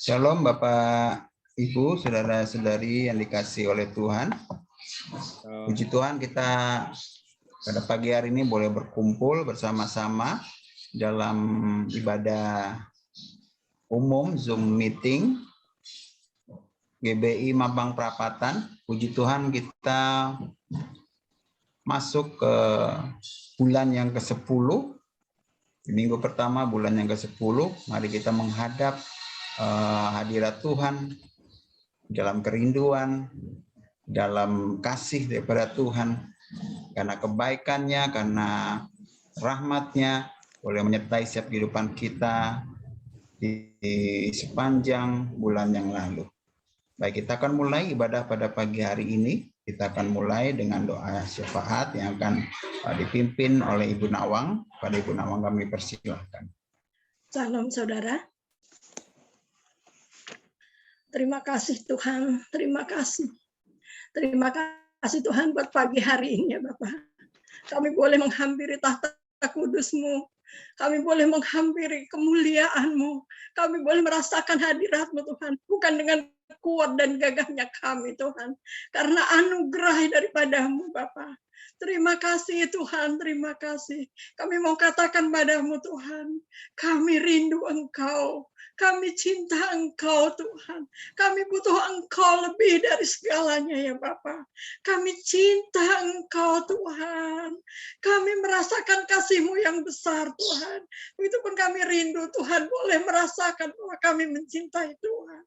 Shalom Bapak, Ibu, saudara-saudari yang dikasih oleh Tuhan. Puji Tuhan, kita pada pagi hari ini boleh berkumpul bersama-sama dalam ibadah umum Zoom meeting GBI Mampang Perapatan. Puji Tuhan, kita masuk ke bulan yang ke-10. Di minggu pertama bulan yang ke-10, mari kita menghadap hadirat Tuhan dalam kerinduan, dalam kasih daripada Tuhan, karena kebaikannya, karena rahmatnya boleh menyertai setiap kehidupan kita di sepanjang bulan yang lalu. Baik, kita akan mulai ibadah pada pagi hari ini. Kita akan mulai dengan doa syafaat yang akan dipimpin oleh Ibu Nawang. Pada Ibu Nawang kami persilahkan. Salam saudara. Terima kasih Tuhan, terima kasih. Terima kasih Tuhan buat pagi hari ini ya Bapak. Kami boleh menghampiri tahta kudus-Mu. Kami boleh menghampiri kemuliaan-Mu. Kami boleh merasakan hadirat-Mu Tuhan. Bukan dengan kuat dan gagahnya kami Tuhan. Karena anugerah daripada-Mu Bapak. Terima kasih Tuhan, terima kasih. Kami mau katakan padamu Tuhan, kami rindu Engkau. Kami cinta Engkau Tuhan. Kami butuh Engkau lebih dari segalanya ya Bapa. Kami cinta Engkau Tuhan. Kami merasakan kasih-Mu yang besar Tuhan. Begitupun kami rindu Tuhan boleh merasakan bahwa kami mencintai Tuhan.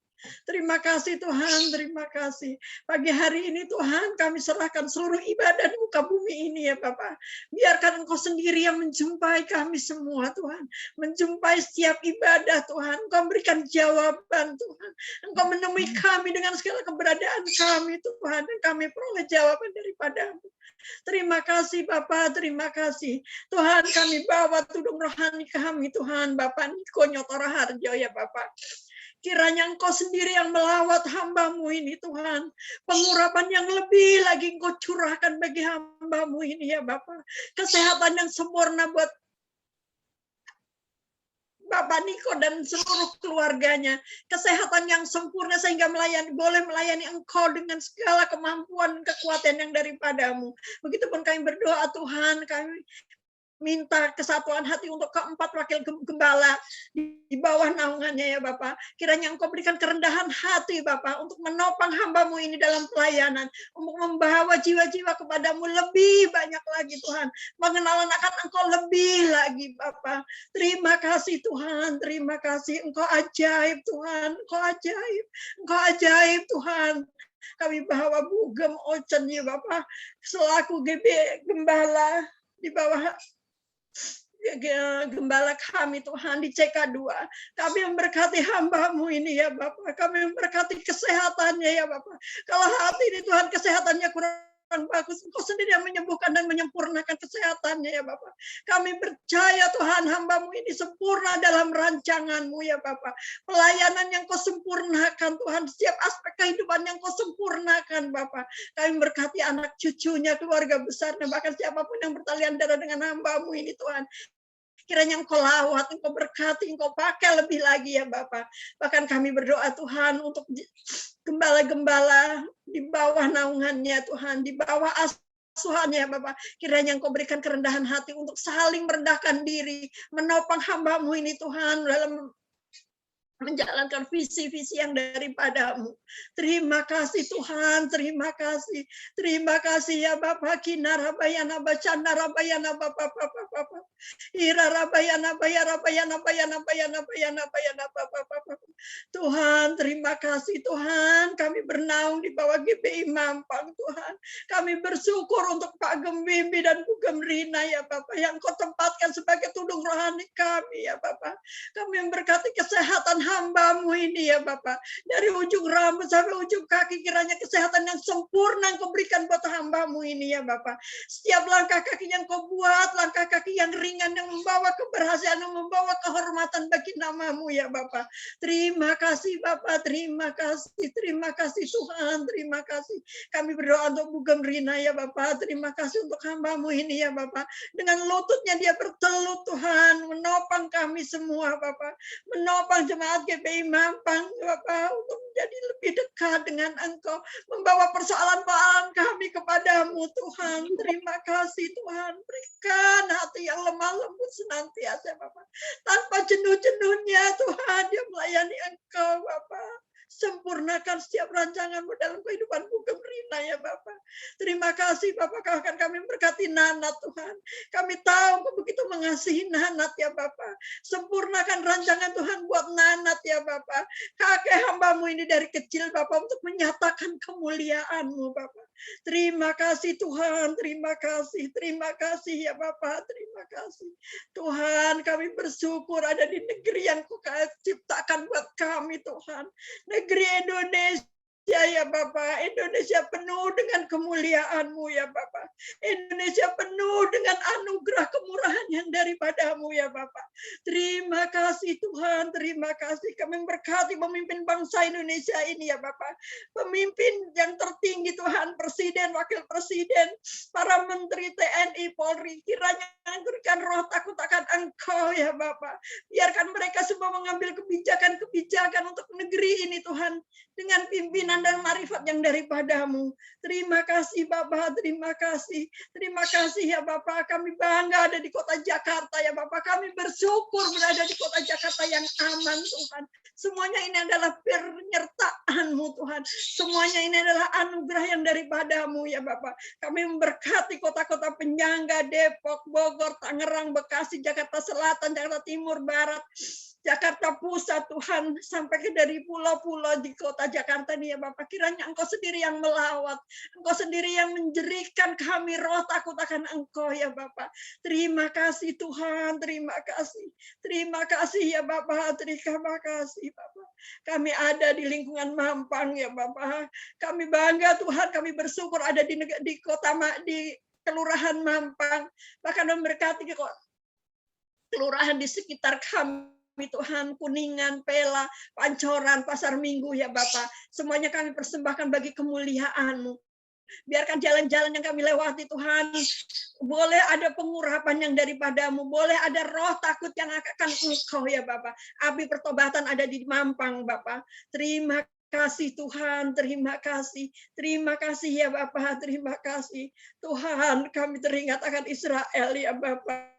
Terima kasih Tuhan, terima kasih. Pagi hari ini Tuhan kami serahkan seluruh ibadah di muka bumi ini ya Bapak. Biarkan Engkau sendiri yang menjumpai kami semua Tuhan. Menjumpai setiap ibadah Tuhan. Engkau berikan jawaban Tuhan. Engkau menemui kami dengan segala keberadaan kami Tuhan. Dan kami peroleh jawaban daripada-Mu. Terima kasih Bapak, terima kasih. Tuhan kami bawa tudung rohani kami Tuhan. Bapak Niko Nyotora Harjo ya Bapak. Kiranya Engkau sendiri yang melawat hamba-Mu ini Tuhan. Pengurapan yang lebih lagi Engkau curahkan bagi hamba-Mu ini ya Bapak. Kesehatan yang sempurna buat Bapak Niko dan seluruh keluarganya. Kesehatan yang sempurna sehingga boleh melayani Engkau dengan segala kemampuan kekuatan yang daripada-Mu. Begitupun kami berdoa Tuhan, kami minta kesatuan hati untuk keempat wakil gembala di bawah naungannya ya Bapak. Kiranya Engkau berikan kerendahan hati Bapak untuk menopang hamba-Mu ini dalam pelayanan. Untuk membawa jiwa-jiwa kepadamu lebih banyak lagi Tuhan. Mengenal akan Engkau lebih lagi Bapak. Terima kasih Tuhan. Terima kasih. Engkau ajaib Tuhan. Engkau ajaib. Engkau ajaib Tuhan. Kami bawa Bugem Ocen ya Bapak. Selaku gembala di bawah gembala kami Tuhan di CK2. Kami memberkati hamba-Mu ini ya Bapak. Kami memberkati kesehatannya ya Bapak. Kalau hati ini Tuhan kesehatannya kurang bagus, Engkau sendiri yang menyembuhkan dan menyempurnakan kesehatannya ya Bapak. Kami percaya Tuhan hamba-Mu ini sempurna dalam rancangan-Mu ya Bapak. Pelayanan yang Kau sempurnakan Tuhan. Setiap aspek kehidupan yang Kau sempurnakan Bapak. Kami berkati anak cucunya, keluarga besarnya, bahkan siapapun yang bertalian darah dengan hamba-Mu ini Tuhan. Kiranya Engkau lawat, Engkau berkati, Engkau pakai lebih lagi ya Bapak. Bahkan kami berdoa Tuhan untuk gembala-gembala di bawah naungannya Tuhan, di bawah asuhannya Bapak. Kiranya Engkau berikan kerendahan hati untuk saling merendahkan diri, menopang hamba-Mu ini Tuhan dalam menjalankan visi-visi yang daripada-Mu. Terima kasih Tuhan, terima kasih. Terima kasih ya Bapak. Kinarabayana bacana rabayana Bapak. Ira rabayana bayana bayana bayana bayana bayana bayana Bapak. Tuhan, terima kasih Tuhan. Kami bernaung di bawah GBI Mampang Tuhan. Kami bersyukur untuk Pak Gembimbi dan Bu Gemrina ya Bapak yang Kau tempatkan sebagai tudung rohani kami ya Bapak. Kami memberkati kesehatan hamba-Mu ini ya Bapak. Dari ujung rambut sampai ujung kaki kiranya kesehatan yang sempurna Kau berikan buat hamba-Mu ini ya Bapak. Setiap langkah kaki yang Kau buat, langkah kaki yang ringan yang membawa keberhasilan, yang membawa kehormatan bagi nama-Mu ya Bapak. Terima kasih Bapak, terima kasih Tuhan, terima kasih. Kami berdoa untuk Bu Gemrina ya Bapak. Terima kasih untuk hamba-Mu ini ya Bapak. Dengan lututnya dia bertelut Tuhan, menopang kami semua Bapak. Menopang jemaat jemaat GBI Mampang Bapak untuk menjadi lebih dekat dengan Engkau, membawa persoalan-persoalan kami kepadamu Tuhan. Terima kasih Tuhan, berikan hati yang lemah lembut senantiasa Bapak, tanpa jenuh-jenuhnya Tuhan dia melayani Engkau Bapak. Sempurnakan setiap rancanganmu dalam kehidupanmu Gebrina ya Bapak. Terima kasih Bapak, kau akan kami berkati Nanat Tuhan. Kami tahu kau begitu mengasihi Nanat ya Bapak. Sempurnakan rancangan Tuhan buat Nanat ya Bapak. Kakek hambamu ini dari kecil Bapak untuk menyatakan kemuliaan-Mu Bapak. Terima kasih Tuhan, terima kasih ya Bapak, terima kasih. Tuhan kami bersyukur ada di negeri yang Kau ciptakan buat kami Tuhan. Negeri Indonesia ya Bapak, Indonesia penuh dengan kemuliaan-Mu ya Bapak. Indonesia penuh dengan anugerah kemurahan yang daripada-Mu ya Bapak. Terima kasih Tuhan, terima kasih. Kami berkati pemimpin bangsa Indonesia ini ya Bapak. Pemimpin yang tertinggi Tuhan, Presiden, Wakil Presiden, para Menteri TNI, Polri, kiranya berikan roh takut akan Engkau ya Bapak. Biarkan mereka semua mengambil kebijakan-kebijakan untuk negeri ini Tuhan, dengan pimpinan dan marifat yang daripada-Mu. Terima kasih Bapak, terima kasih. Terima kasih ya Bapak, kami bangga ada di kota Jakarta ya Bapak. Kami bersyukur berada di kota Jakarta yang aman Tuhan. Semuanya ini adalah penyertaan-Mu Tuhan. Semuanya ini adalah anugerah yang daripada-Mu ya Bapak. Kami memberkati kota-kota penyangga, Depok, Bogor, Tangerang, Bekasi, Jakarta Selatan, Jakarta Timur, Barat, Jakarta Pusat Tuhan, sampai ke dari pulau-pulau di kota Jakarta ini ya Bapak. Kiranya Engkau sendiri yang melawat, Engkau sendiri yang menjerikan kami roh takut akan Engkau ya Bapak. Terima kasih Tuhan, terima kasih. Terima kasih ya Bapak, terima kasih Bapak. Kami ada di lingkungan Mampang ya Bapak. Kami bangga Tuhan, kami bersyukur ada di kota, di Kelurahan Mampang. Bahkan memberkati kelurahan di sekitar kami Tuhan, Kuningan, Pela, Pancoran, Pasar Minggu ya Bapak. Semuanya kami persembahkan bagi kemuliaan-Mu. Biarkan jalan-jalan yang kami lewati Tuhan, boleh ada pengurapan yang daripada-Mu, boleh ada roh takut yang akan Engkau ya Bapak. Api pertobatan ada di Mampang Bapak. Terima kasih Tuhan, terima kasih. Terima kasih ya Bapak, terima kasih. Tuhan, kami teringat akan Israel ya Bapak.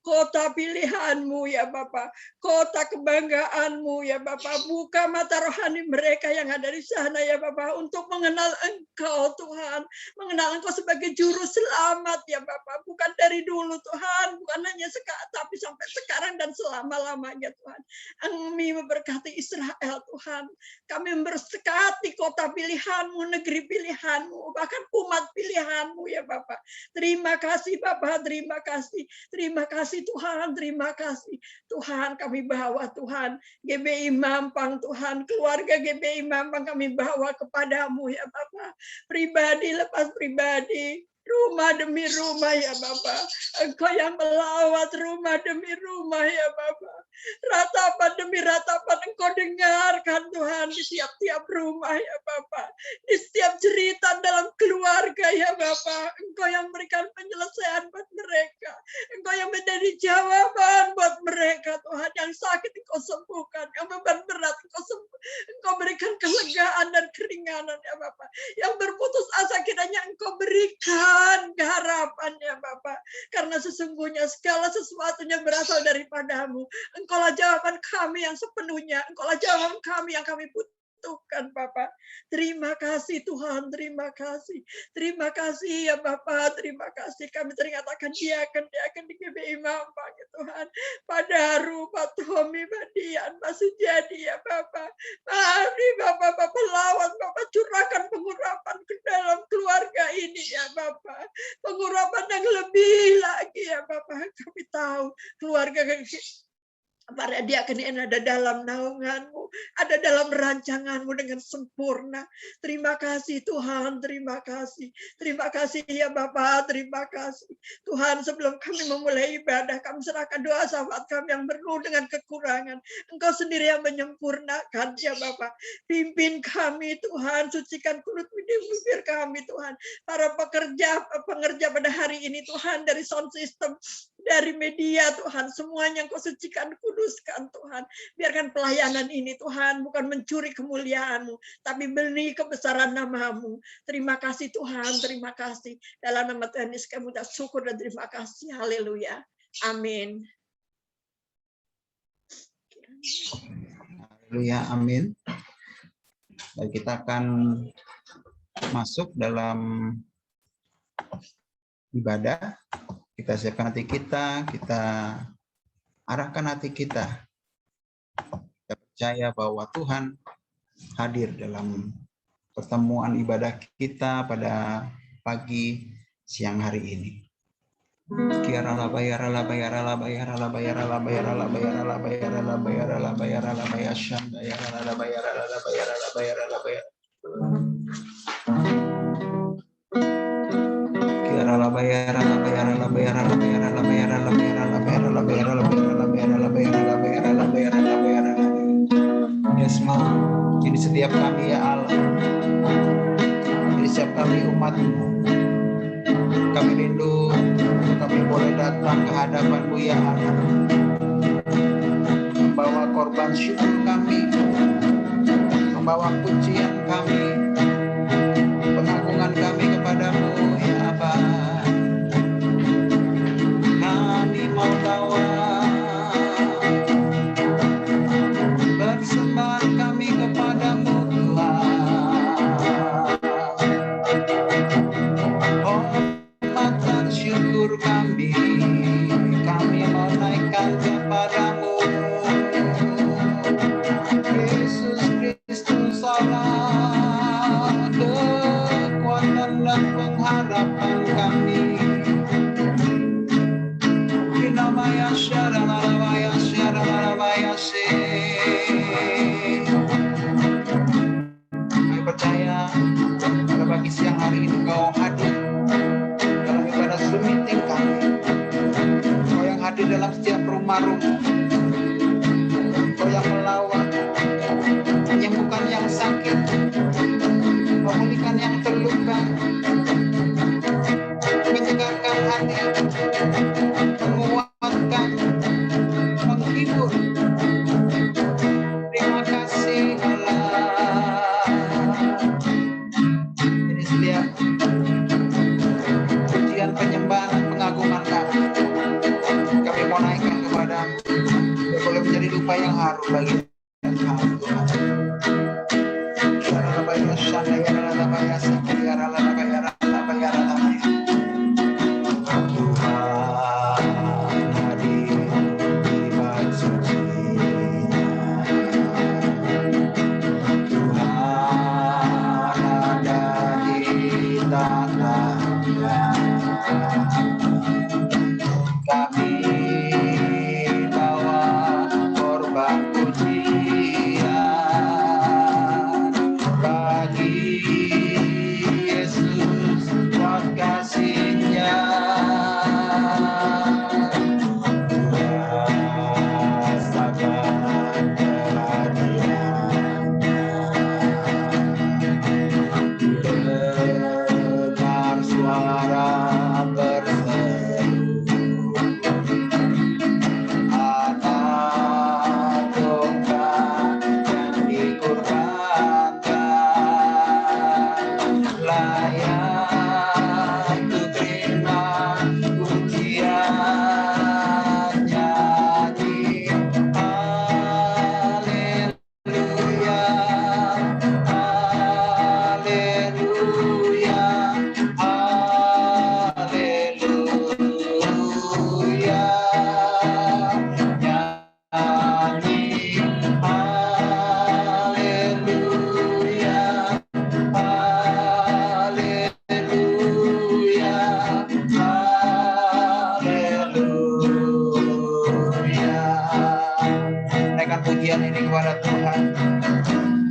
Kota pilihan-Mu ya Bapak. Kota kebanggaan-Mu ya Bapak. Buka mata rohani mereka yang ada di sana ya Bapak untuk mengenal Engkau Tuhan. Mengenal Engkau sebagai juru selamat ya Bapak. Bukan dari dulu Tuhan, bukan hanya sekarang, tapi sampai sekarang dan selama-lamanya Tuhan. Kami memberkati Israel Tuhan. Kami memberkati kota pilihan-Mu, negeri pilihan-Mu, bahkan umat pilihan-Mu ya Bapak. Terima kasih Bapak, terima kasih. Terima kasih Tuhan, terima kasih. Tuhan kami bawa Tuhan, GBI Mampang Tuhan, keluarga GBI Mampang kami bawa kepadamu ya Bapak. Pribadi lepas pribadi, rumah demi rumah ya Bapak. Engkau yang melawat rumah demi rumah ya Bapak. Ratapan demi ratapan Engkau dengarkan Tuhan di tiap-tiap rumah ya Bapak. Di setiap cerita dalam keluarga ya Bapak. Engkau yang berikan penyelesaian buat mereka. Engkau yang menjadi jawaban buat mereka Tuhan. Yang sakit Engkau sembuhkan. Yang beban berat Engkau sembuh. Engkau berikan kelegaan dan keringanan ya Bapak. Yang berputus asa kiranya Engkau berikan harapannya Bapak. Karena sesungguhnya segala sesuatunya berasal daripada-Mu. Engkaulah jawaban kami yang sepenuhnya. Engkaulah jawaban kami yang kami butuhkan Bapak. Terima kasih Tuhan, terima kasih. Terima kasih ya Bapak, terima kasih. Kami teringat akan diaken di GBI Mampang ya Tuhan. Pak Daru, Pak Tommy, Pak Dian, Pak Sujadi ya Bapak. Mari Bapak lawat, Bapak curahkan pengurapan ke dalam keluarga ini ya Bapak. Pengurapan yang lebih lagi ya Bapak. Kami tahu keluarga para diaken ini ada dalam naungan-Mu, ada dalam rancangan-Mu dengan sempurna. Terima kasih Tuhan, terima kasih. Terima kasih ya Bapak, terima kasih. Tuhan, sebelum kami memulai ibadah, kami serahkan doa sahabat kami yang penuh dengan kekurangan. Engkau sendiri yang menyempurnakan ya Bapak. Pimpin kami Tuhan, sucikan kulit bibir kami Tuhan. Para pengerja pada hari ini Tuhan, dari sound system, dari media Tuhan, semuanya Engkau sucikan kuduskan Tuhan. Biarkan pelayanan ini Tuhan bukan mencuri kemuliaan-Mu, tapi benih kebesaran nama-Mu. Terima kasih Tuhan, terima kasih. Dalam nama Tuhan Yesus kami ucap syukur dan terima kasih. Haleluya. Amin. Haleluya, amin. Baik, kita akan masuk dalam ibadah. Kita siapkan hati kita arahkan hati kita. Kita percaya bahwa Tuhan hadir dalam pertemuan ibadah kita pada pagi siang hari ini. Ini setiap kami ya Allah, ini setiap kami umat-Mu, kami rindu kami boleh datang ke hadapan-Mu ya Allah, membawa korban syukur kami, membawa pujian kami, pengagungan kami kepadamu ya Aba. Kami mau bawa persembahan kami kepadamu Tuhan. Hormat dan syukur kami mau naikkan kepadamu. Yesus Kristus Allah, kekuatan dan pengharapan kami. Inamaya syaralabaya syaralabaya kami percaya pada pagi siang hari ini Kau hadir dalam ibadah Zoom meeting kami. Kau yang hadir dalam setiap rumah-rumah. Kau yang melawat, menyembuhkan yang sakit, memulihkan yang terluka, menyegarkan hati, menguatkan, menghibur. Terima kasih Allah. Ini setiap pujian, penyembahan, dan pengagungan kami mau naikkan kepadamu. Dia boleh menjadi dupa yang harum bagi kami Tuhan. Pujian ini kepada Tuhan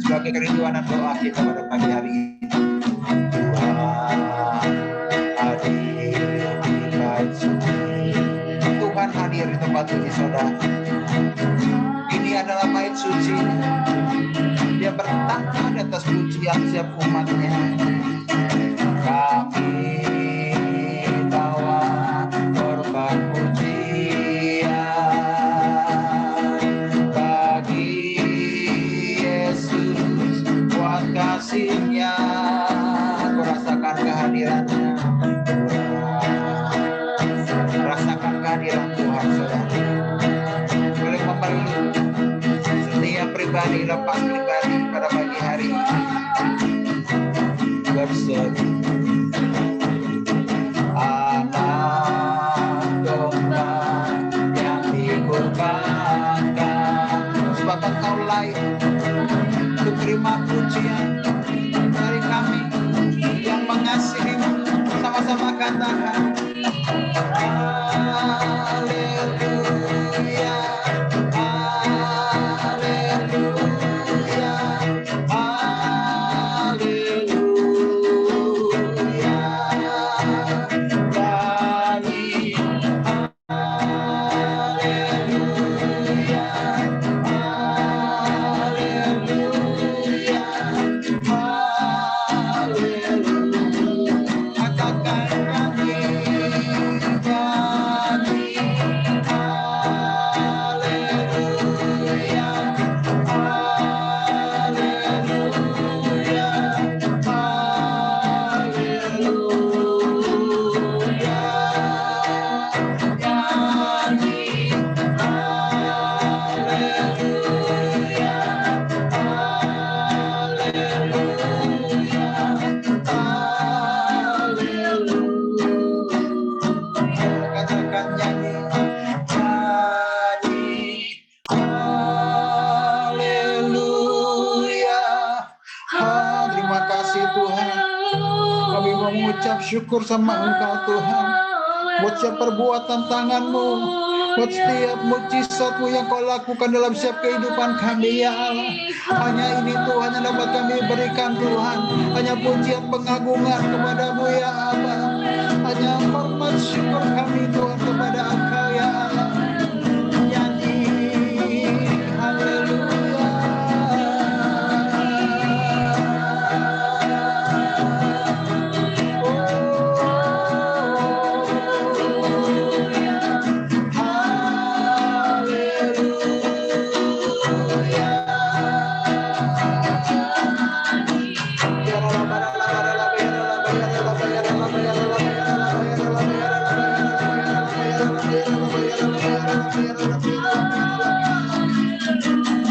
sebagai kerinduan dan doa kita pada pagi hari ini. Tuhan hadir di bait suci. Tuhan hadir di tempat ini saudara. Ini adalah bait suci. Dia bertahta di atas pujian setiap umatnya. Kami bawa korban pujian merasakan kehadiran Tuhan, saudara. Boleh memeluk setiap pribadi, lepas pribadi pada pagi hari ini. Berseru, anak domba yang dikorbankan, sebab Engkau layak untuk terima pujian dari kami yang mengasihimu. Sama-sama katakan, haleluya, haleluya, haleluya. Dari haleluya, haleluya, haleluya. Katakan kami nyanyi, haleluya, haleluya, haleluya. Nyanyi, haleluya, haleluya, haleluya. Katakan nyanyi, haleluya. Terima kasih Tuhan. Kami mengucap syukur sama Engkau Tuhan, buat setiap perbuatan tangan-Mu, buat setiap mukjizat-Mu yang Kau lakukan dalam setiap kehidupan kami, ya Allah. Hanya ini Tuhan yang dapat kami berikan Tuhan, hanya pujian pengagungan kepada-Mu, ya Allah. Hanya hormat syukur kami Tuhan kepada Engkau, ya Allah. Nyanyi haleluya.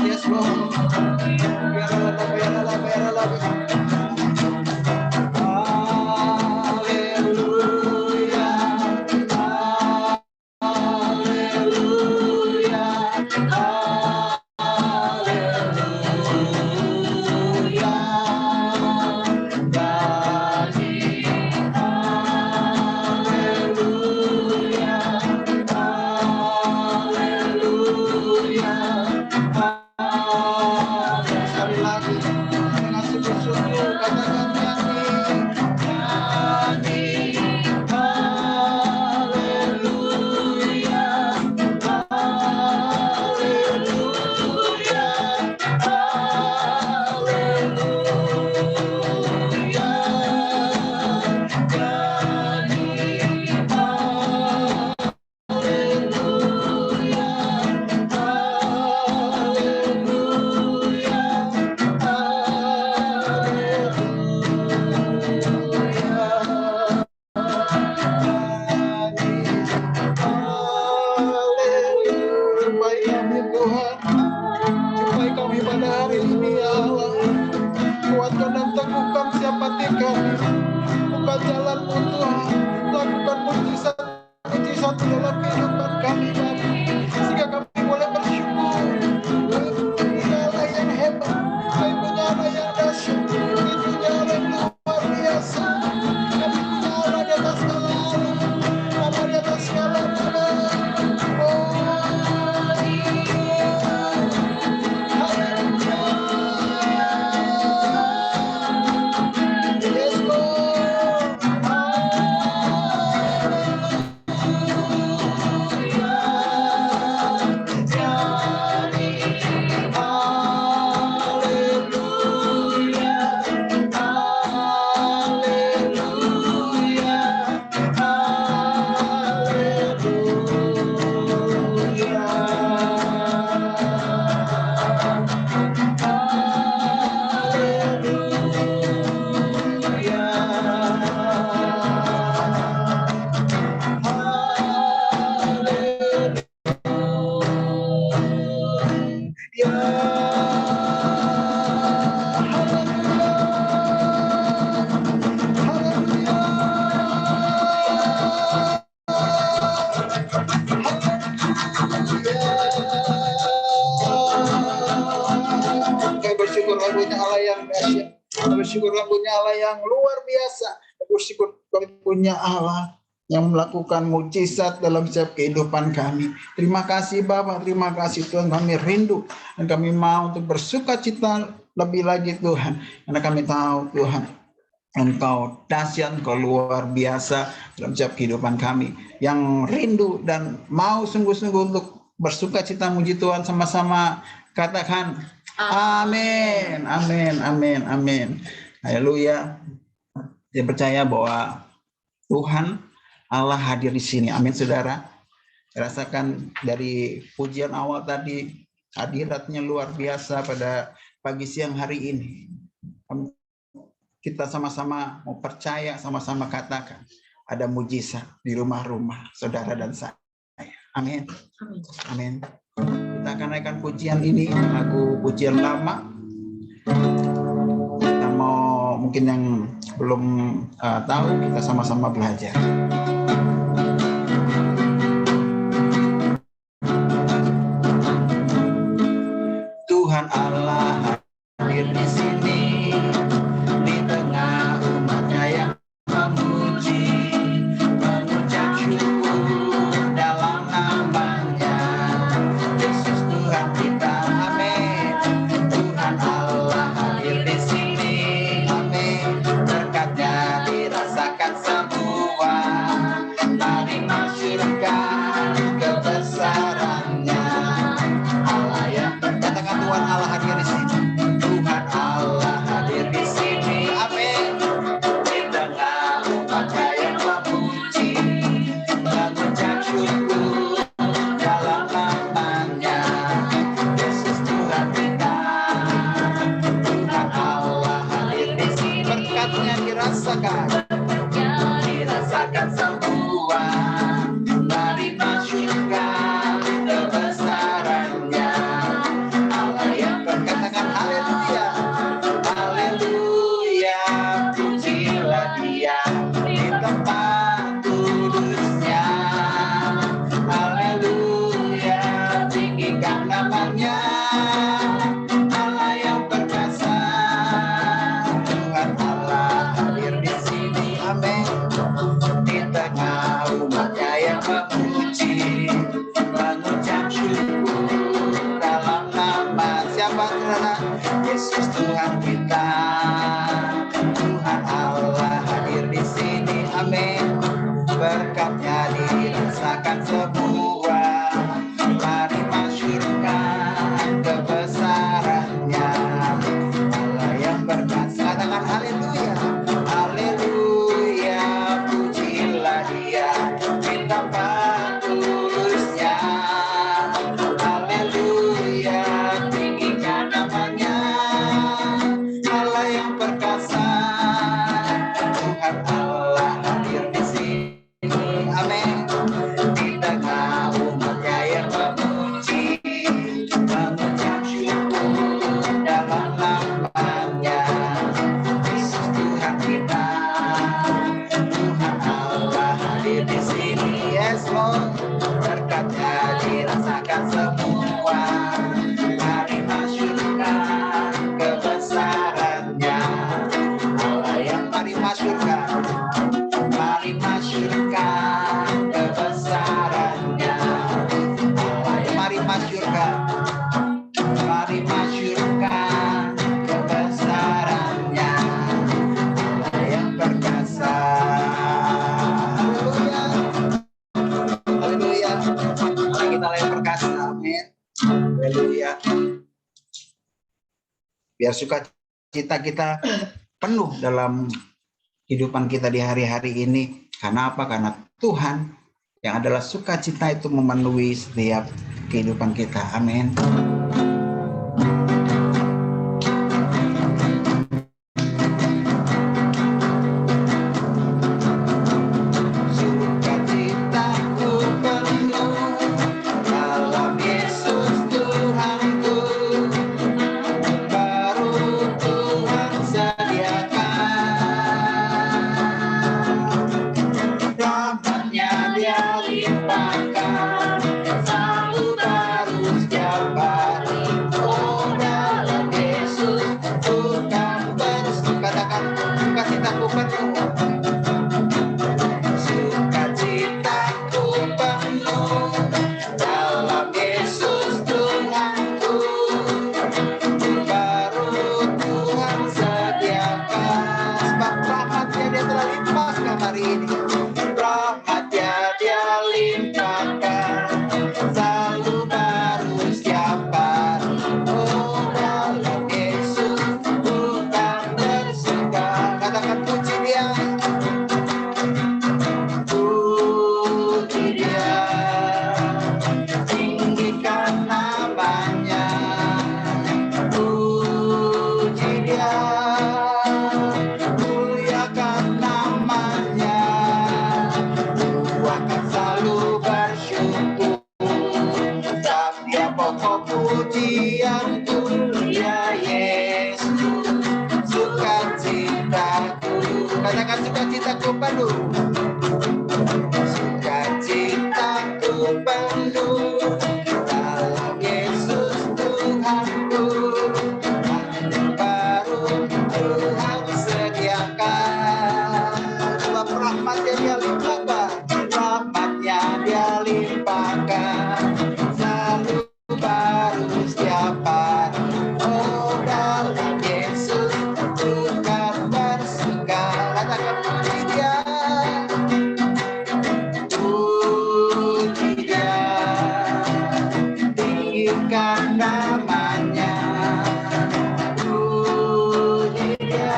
Yes, Lord. Haleluya, haleluya, haleluya. Dari haleluya, haleluya. Sekali lagi dengan sungguh-sungguh katakan nyanyi, nyanyi, haleluya, haleluya, haleluya. Nyanyi, haleluya, haleluya, jumpai kami Tuhan, jumpai kami pada hari ini, ya Allah. Kuatkan dan teguhkan setiap hati kami, buka jalan-Mu Tuhan, lakukan mujizat di dalam kehidupan kami, Bapa, sehingga kami boleh bersyukur. Punya Allah yang hebat, punya Allah yang dahsyat, punya Allah yang luar biasa. Kami punya Allah di atas segala Allah, Allah di atas segala Allah. Oh, yes, Lord. Kami bersyukur kami punya Allah yang luar biasa. Kami bersyukur kami punya Allah yang melakukan mukjizat dalam setiap kehidupan kami. Terima kasih Bapak, terima kasih Tuhan, kami rindu dan kami mau untuk bersuka cita lebih lagi Tuhan, karena kami tahu Tuhan Engkau dahsyat, Engkau luar biasa dalam setiap kehidupan kami. Yang rindu dan mau sungguh-sungguh untuk bersuka cita muji Tuhan sama-sama katakan amin, amin, amin, amin. Haleluya. Saya percaya bahwa Tuhan Allah hadir di sini. Amin, saudara. Rasakan dari pujian awal tadi, hadiratnya luar biasa pada pagi siang hari ini. Kita sama-sama mau percaya, sama-sama katakan ada mujizat di rumah-rumah saudara dan saya. Amin. Amin. Kita akan naikkan pujian ini, lagu pujian lama. Kita mau, mungkin yang belum tahu, kita sama-sama belajar. Tuhan Allah hadir di sini, di tengah umatnya yang memuji, mengucap syukur dalam namanya. Yesus Tuhan kita, amin. Tuhan Allah hadir di sini, amin. Berkatnya dirasakan semua. Mari masyurkan kebesarannya. Allah yang berkatakan Tuhan Allah hadir di sini. Tuhan Allah hadir di sini, amin. Di tengah umatnya yang memuji, mengucap syukur dalam namanya. Yesus Tuhan kita, Tuhan Allah hadir di sini. Berkatnya dirasakan semua. Mari masyurkan kebesarannya. Allah yang berkatakan haleluya, haleluya, pujilah Dia di tempat kudusnya. Haleluya, tinggikan namanya. Allah yang perkasa, Tuhan Allah hadir di sini, amin. Di tengah umatnya yang memuji, mengucap syukur dalam nama siapa saudara? Yesus Tuhan kita. Tuhan Allah hadir di sini, amin. Berkatnya dirasakan semua. Mari masyurkan kebesarannya. Allah yang berkasa, katakan haleluya, haleluya, pujilah Dia di tempat kudusnya. Haleluya, tinggikan namanya. Allah yang perkasa, Tuhan Allah hadir di sini, amin. Di tengah umatnya yang memuji, mengucap syukur dalam namanya. Yesus Tuhan kita, Tuhan Allah hadir di sini, yes Lord. Berkatnya dirasakan semua. Mari masyurkan kebesarannya. Allah yang mari masyurkan kebesarannya. Allah yang mari masyurkan kebesarannya. Allah yang perkasa. Haleluya, haleluya. Mari kita yang perkasa, amin. Haleluya. Biar sukacita kita penuh dalam kehidupan kita di hari-hari ini. Karena apa? Karena Tuhan yang adalah sukacita itu memenuhi setiap kehidupan kita. Amin. Sukacitaku penuh dalam Yesus Tuhanku. Baru Tuhan sediakan, rahmat-Nya Dia limpahkan, selalu baru setiap hari. pujianku, ya Yesus, sukacitaku. Katakan sukacitaku penuh. Sukacitaku penuh dalam Yesus Tuhanku. Anggur baru Tuhan sediakan. Sebab rahmatnya dia limpahkan, rahmatnya dia limpahkan. Selalu baru setiap hari. Oh, dalam Yesus Tuhan bersuka. Katakan puji dia. Puji dia. Tinggikan namanya. Puji dia.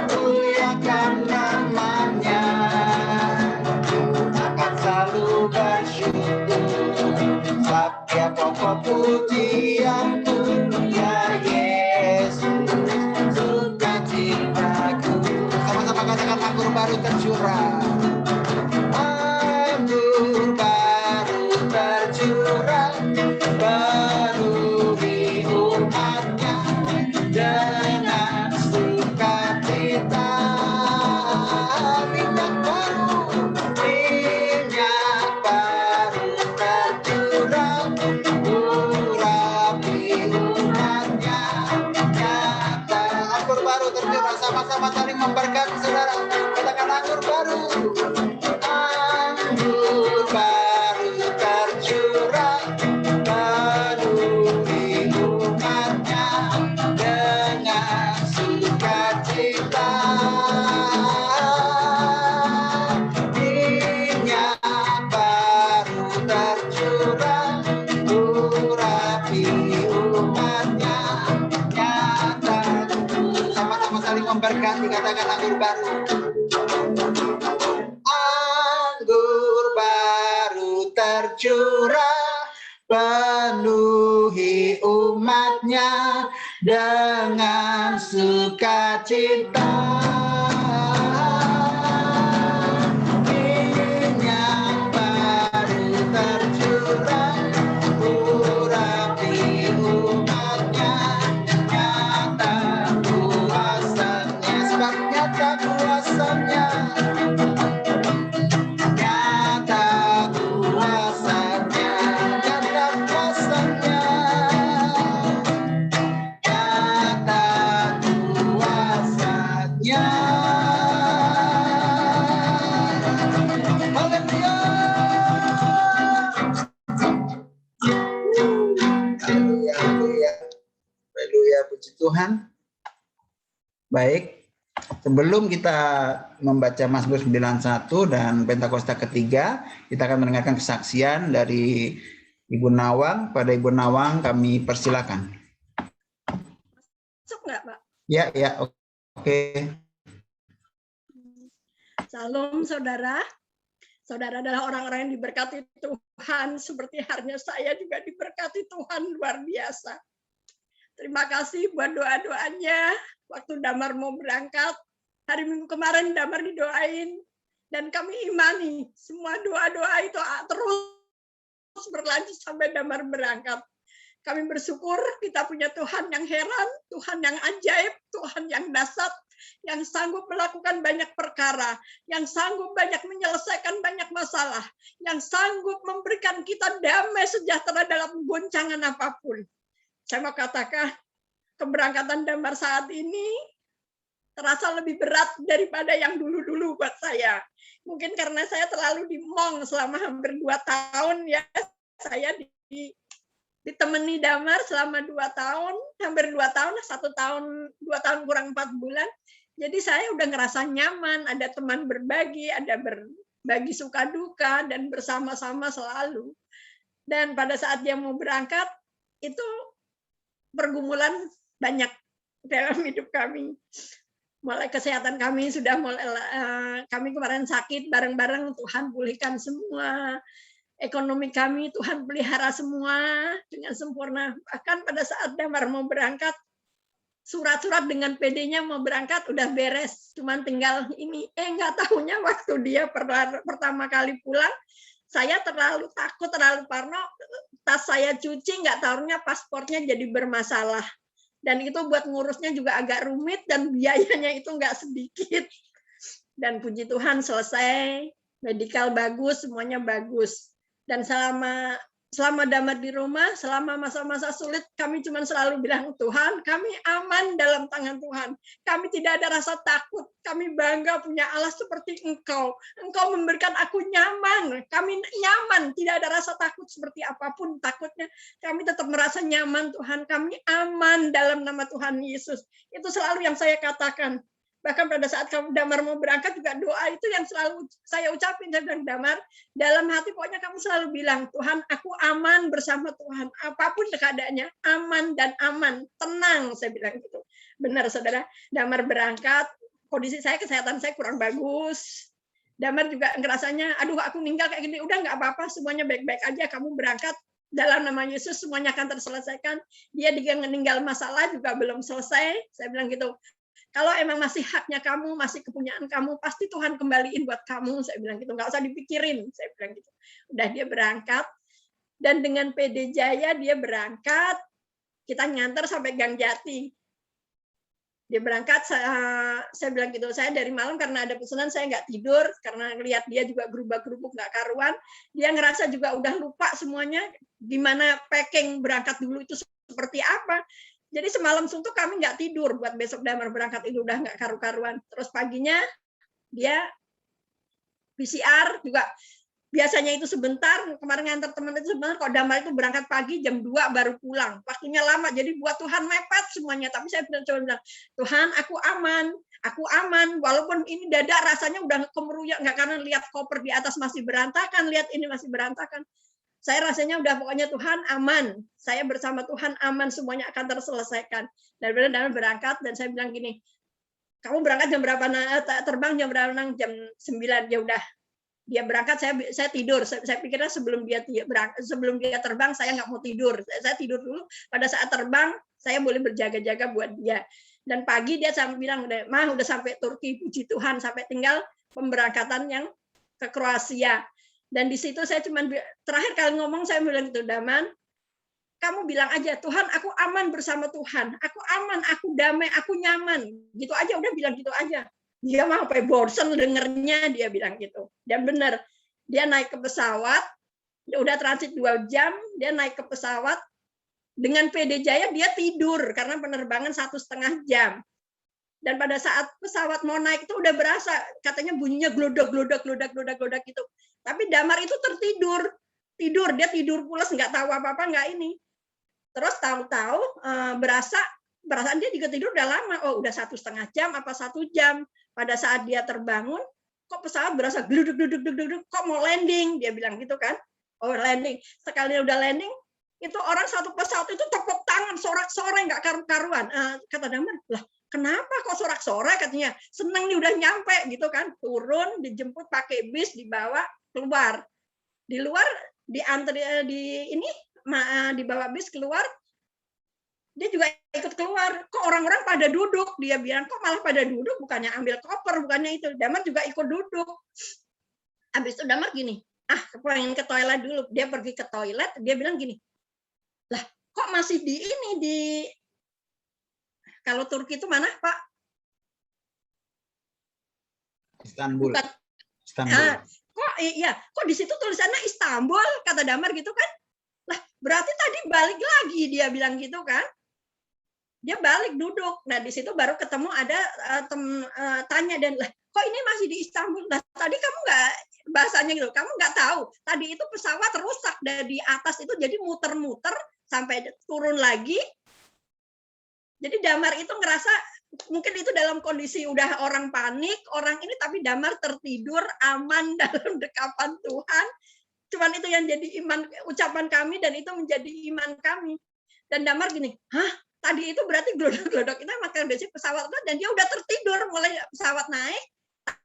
Muliakan namanya. Akan selalu bersyukur. Setiap pokok pujianku, ya Yesus, sukacitaku. Sama-sama katakan anggur baru tercurah. Anggur baru tercurah, penuhi umatnya dengan sukacita. Minyak baru tercurah, urapi umatnya nyata. Anggur baru tercurah, sama-sama saling memberkati saudara. Katakan anggur baru. Anggur baru tercurah, penuhi umatnya dengan sukacita. Minyak baru tercurah, urapi umatnya nyata. Sama-sama saling memberkati, katakan anggur baru. Anggur baru tercurah, penuhi umatnya dengan sukacita. Minyak baru tercurah, urapi umatnya nyata kuasanya. Sebab nyata kuasanya. Nyata kuasanya, nyata kuasanya, nyata kuasanya. Haleluya. Haleluya, haleluya. Haleluya, puji Tuhan. Baik. Sebelum kita membaca Mazmur 91 dan Pentakosta ketiga, kita akan mendengarkan kesaksian dari Ibu Nawang. Pada Ibu Nawang kami persilakan. Masuk nggak, Pak? Ya, oke. Salam saudara. Saudara adalah orang-orang yang diberkati Tuhan, seperti halnya saya juga diberkati Tuhan luar biasa. Terima kasih buat doa-doanya. Waktu Damar mau berangkat, hari Minggu kemarin Damar didoain, dan kami imani semua doa-doa itu terus berlanjut sampai Damar berangkat. Kami bersyukur kita punya Tuhan yang heran, Tuhan yang ajaib, Tuhan yang dahsyat, yang sanggup melakukan banyak perkara, yang sanggup banyak menyelesaikan banyak masalah, yang sanggup memberikan kita damai sejahtera dalam goncangan apapun. Saya mau katakan, keberangkatan Damar saat ini terasa lebih berat daripada yang dulu-dulu buat saya. Mungkin karena saya terlalu di Mong selama hampir 2 tahun ya. Saya ditemani Damar selama 2 tahun, hampir 2 tahun, 1 tahun, 2 tahun kurang 4 bulan. Jadi saya udah ngerasa nyaman, ada teman berbagi, ada berbagi suka duka, dan bersama-sama selalu. Dan pada saat dia mau berangkat, itu pergumulan banyak dalam hidup kami. Mulai kesehatan kami sudah mulai, kami kemarin sakit bareng-bareng, Tuhan pulihkan semua. Ekonomi kami Tuhan pelihara semua dengan sempurna. Bahkan pada saat Damar mau berangkat, surat-surat dengan PD-nya mau berangkat udah beres. Cuman tinggal ini, nggak tahunya waktu dia pertama kali pulang, Saya terlalu takut, terlalu parno, tas saya cuci, nggak tahunya paspornya jadi bermasalah. Dan itu buat ngurusnya juga agak rumit, dan biayanya itu nggak sedikit. Dan puji Tuhan selesai, medikal bagus, semuanya bagus. Dan selama Damar di rumah, selama masa-masa sulit, kami cuma selalu bilang, Tuhan, kami aman dalam tangan Tuhan. Kami tidak ada rasa takut. Kami bangga punya Allah seperti Engkau. Engkau memberikan aku nyaman. Kami nyaman, tidak ada rasa takut seperti apapun takutnya. Kami tetap merasa nyaman, Tuhan. Kami aman dalam nama Tuhan Yesus. Itu selalu yang saya katakan. Bahkan pada saat kamu Damar mau berangkat juga doa itu yang selalu saya ucapin. Saya bilang, Damar, dalam hati pokoknya kamu selalu bilang, Tuhan, aku aman bersama Tuhan. Apapun keadaannya, aman dan aman. Tenang, saya bilang gitu. Benar, saudara. Damar berangkat, kondisi saya, kesehatan saya kurang bagus. Damar juga ngerasanya, aduh aku meninggal kayak gini. Udah nggak apa-apa, semuanya baik-baik aja. Kamu berangkat, dalam nama Yesus semuanya akan terselesaikan. Dia meninggal masalah juga belum selesai. Saya bilang gitu. Kalau emang masih haknya kamu, masih kepunyaan kamu, pasti Tuhan kembaliin buat kamu. Saya bilang gitu, nggak usah dipikirin. Saya bilang gitu. Udah dia berangkat, dan dengan PD Jaya dia berangkat, kita nganter sampai Gang Jati. Dia berangkat, saya bilang gitu, saya dari malam karena ada pesanan, saya nggak tidur, karena lihat dia juga gerubak-gerubuk nggak karuan. Dia ngerasa juga udah lupa semuanya, gimana packing berangkat dulu itu seperti apa. Jadi semalam suntuk kami nggak tidur buat besok Damar berangkat, itu udah nggak karu-karuan. Terus paginya dia PCR juga, biasanya itu sebentar, kemarin ngantar teman itu sebentar, kok Damar itu berangkat pagi jam 2 baru pulang. Waktunya lama, jadi buat Tuhan mepet semuanya. Tapi saya coba bilang, Tuhan aku aman, walaupun ini dada rasanya udah kemeruyak, nggak, karena lihat koper di atas masih berantakan, lihat ini masih berantakan. Saya rasanya udah pokoknya Tuhan aman. Saya bersama Tuhan aman, semuanya akan terselesaikan. Dan benar berangkat, dan saya bilang gini, kamu berangkat jam berapa? Terbang jam berapa? Jam 9. Ya udah. Dia berangkat, saya tidur. Saya pikirnya sebelum dia terbang, saya nggak mau tidur. Saya tidur dulu. Pada saat terbang, saya boleh berjaga-jaga buat dia. Dan pagi dia sampai bilang, Mah udah sampai Turki, puji Tuhan, sampai tinggal pemberangkatan yang ke Kroasia. Dan di situ saya cuma terakhir kali ngomong, saya bilang gitu, Daman, kamu bilang aja, Tuhan, aku aman bersama Tuhan, aku aman, aku damai, aku nyaman, gitu aja, udah bilang gitu aja. Dia mah sampai bosen dengernya, dia bilang gitu. Dan benar, dia naik ke pesawat, udah transit 2 jam, dia naik ke pesawat, dengan PD Jaya dia tidur, karena penerbangan 1,5 jam. Dan pada saat pesawat mau naik itu udah berasa, katanya bunyinya glodak gitu. Tapi Damar itu dia tidur pulas, nggak tahu apa-apa, nggak ini. Terus tahu-tahu perasaan dia juga tidur udah lama. Oh, udah 1,5 jam apa 1 jam. Pada saat dia terbangun, kok pesawat berasa gluduk, kok mau landing? Dia bilang gitu kan. Oh, landing. Sekali udah landing, itu orang satu pesawat itu tepuk tangan, sorak-sorai, nggak karu-karuan. Kata Damar, lah kenapa kok sorak-sorai? Katanya, seneng nih udah nyampe gitu kan. Turun, dijemput pakai bis, dibawa keluar. Di luar, dibawa bis keluar, dia juga ikut keluar. Kok orang-orang pada duduk? Dia bilang, kok malah pada duduk? Bukannya ambil koper, bukannya itu. Damar juga ikut duduk. Habis itu Damar gini, pengen ke toilet dulu. Dia pergi ke toilet, dia bilang gini, lah kok masih di kalau Turki itu mana, Pak? Istanbul. Bukan. Kok di situ tulisannya Istanbul, kata Damar gitu kan? Lah, berarti tadi balik lagi, dia bilang gitu kan? Dia balik duduk. Nah, di situ baru ketemu ada tanya, dan lah, kok ini masih di Istanbul? Nah, tadi kamu nggak, bahasanya gitu, kamu nggak tahu. Tadi itu pesawat rusak dari atas itu, jadi muter-muter sampai turun lagi. Jadi Damar itu ngerasa mungkin itu dalam kondisi udah orang panik, orang ini, tapi Damar tertidur aman dalam dekapan Tuhan. Cuman itu yang jadi iman, ucapan kami, dan itu menjadi iman kami. Dan Damar gini, tadi itu berarti glodok-glodok itu makan besi pesawat, dan dia udah tertidur mulai pesawat naik,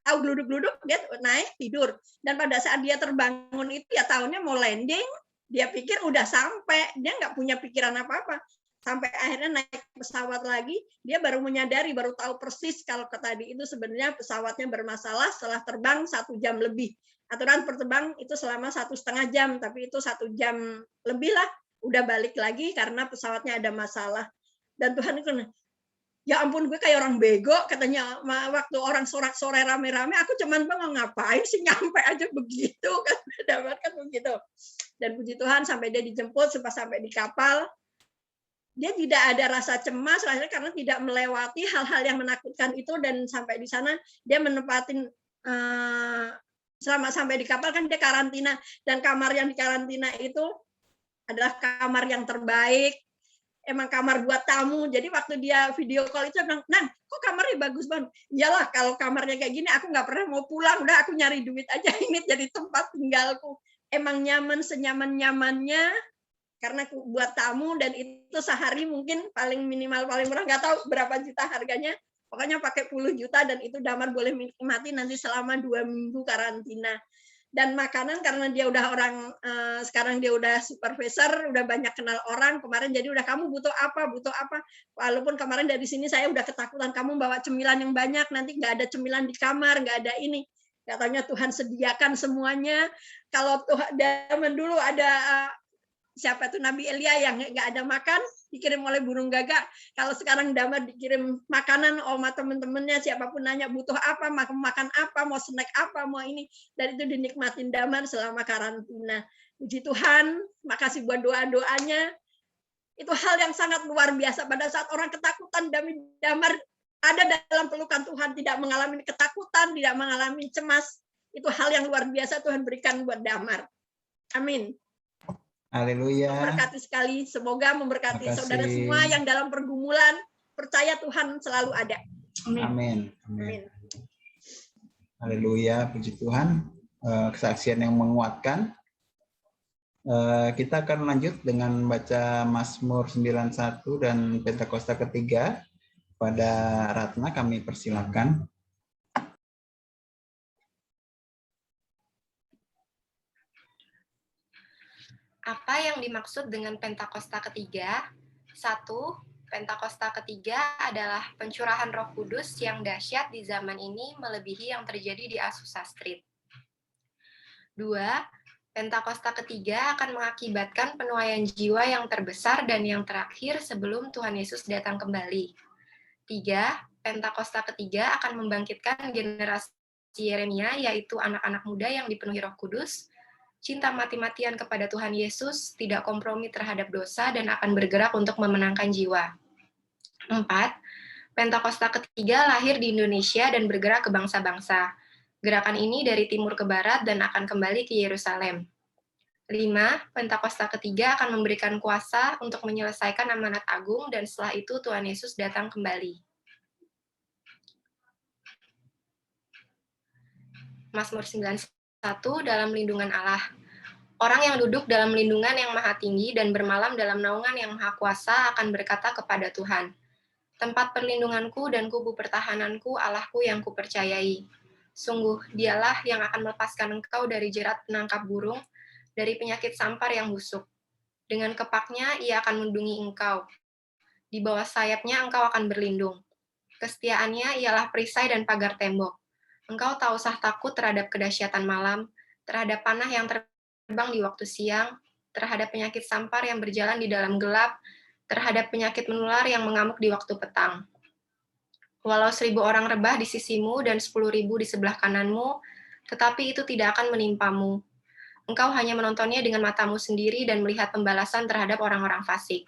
tahu gluduk-gluduk, dia naik tidur. Dan pada saat dia terbangun itu ya tahunnya mau landing, dia pikir udah sampai, dia nggak punya pikiran apa-apa. Sampai akhirnya naik pesawat lagi, dia baru menyadari, baru tahu persis kalau tadi itu sebenarnya pesawatnya bermasalah setelah terbang 1 jam lebih. aturan terbang itu selama 1,5 jam, tapi itu 1 jam lebih lah, udah balik lagi karena pesawatnya ada masalah. Dan Tuhan itu, ya ampun gue kayak orang bego katanya, waktu orang sorak-sore rame-rame, aku cuman bengong, ngapain sih nyampe aja begitu kan, dapat kan begitu. Dan puji Tuhan sampai dia dijemput, sampai di kapal, dia tidak ada rasa cemas karena tidak melewati hal-hal yang menakutkan itu, dan sampai di sana dia menempatin selama sampai di kapal kan dia karantina, dan kamar yang di karantina itu adalah kamar yang terbaik, emang kamar buat tamu. Jadi waktu dia video call itu bilang, "Nan, kok kamarnya bagus banget?" Iyalah, kalau kamarnya kayak gini aku nggak pernah mau pulang, udah aku nyari duit aja, ini jadi tempat tinggalku. Emang nyaman, senyaman-nyamannya karena buat tamu, dan itu sehari mungkin paling minimal paling murah nggak tahu berapa juta harganya, pokoknya pakai puluh juta, dan itu Damar boleh menikmati nanti selama 2 minggu karantina. Dan makanan karena dia udah orang sekarang dia udah supervisor, udah banyak kenal orang kemarin, jadi udah kamu butuh apa, walaupun kemarin dari sini saya udah ketakutan kamu bawa cemilan yang banyak, nanti nggak ada cemilan di kamar, nggak ada ini. Katanya Tuhan sediakan semuanya. Kalau zaman dulu ada siapa tuh Nabi Elia yang nggak ada makan, dikirim oleh burung gagak. Kalau sekarang Damar dikirim makanan sama temen-temennya, siapapun nanya butuh apa, makan apa, mau snack apa, mau ini, dan itu dinikmatin Damar selama karantina. Puji Tuhan, makasih buat doa-doanya. Itu hal yang sangat luar biasa. Pada saat orang ketakutan, Damar ada dalam pelukan Tuhan, tidak mengalami ketakutan, tidak mengalami cemas. Itu hal yang luar biasa Tuhan berikan buat Damar. Amin. Haleluya. Memberkati sekali, semoga memberkati saudara semua yang dalam pergumulan, percaya Tuhan selalu ada. Amin. Amin. Haleluya, puji Tuhan. Kesaksian yang menguatkan. Kita akan lanjut dengan baca Mazmur 91 dan Pentakosta ketiga. Pada Ratna kami persilakan. Apa yang dimaksud dengan Pentakosta ketiga? 1. Pentakosta ketiga adalah pencurahan Roh Kudus yang dahsyat di zaman ini melebihi yang terjadi di Azusa Street. 2. Pentakosta ketiga akan mengakibatkan penuaian jiwa yang terbesar dan yang terakhir sebelum Tuhan Yesus datang kembali. 3. Pentakosta ketiga akan membangkitkan generasi Yeremia, yaitu anak-anak muda yang dipenuhi Roh Kudus, cinta mati-matian kepada Tuhan Yesus, tidak kompromi terhadap dosa, dan akan bergerak untuk memenangkan jiwa. 4. Pentakosta ketiga lahir di Indonesia dan bergerak ke bangsa-bangsa. Gerakan ini dari timur ke barat dan akan kembali ke Yerusalem. 5. Pentakosta ketiga akan memberikan kuasa untuk menyelesaikan amanat agung, dan setelah itu Tuhan Yesus datang kembali. Mazmur 91 dalam lindungan Allah. Orang yang duduk dalam lindungan yang maha tinggi dan bermalam dalam naungan yang maha kuasa akan berkata kepada Tuhan, tempat perlindunganku dan kubu pertahananku, Allahku yang kupercayai. Sungguh, dialah yang akan melepaskan engkau dari jerat penangkap burung, dari penyakit sampar yang busuk. Dengan kepaknya ia akan melindungi engkau. Di bawah sayapnya engkau akan berlindung. Kesetiaannya ialah perisai dan pagar tembok. Engkau tak usah takut terhadap kedahsyatan malam, terhadap panah yang terbang di waktu siang, terhadap penyakit sampar yang berjalan di dalam gelap, terhadap penyakit menular yang mengamuk di waktu petang. Walau 1.000 orang rebah di sisimu dan 10.000 di sebelah kananmu, tetapi itu tidak akan menimpamu. Engkau hanya menontonnya dengan matamu sendiri dan melihat pembalasan terhadap orang-orang fasik.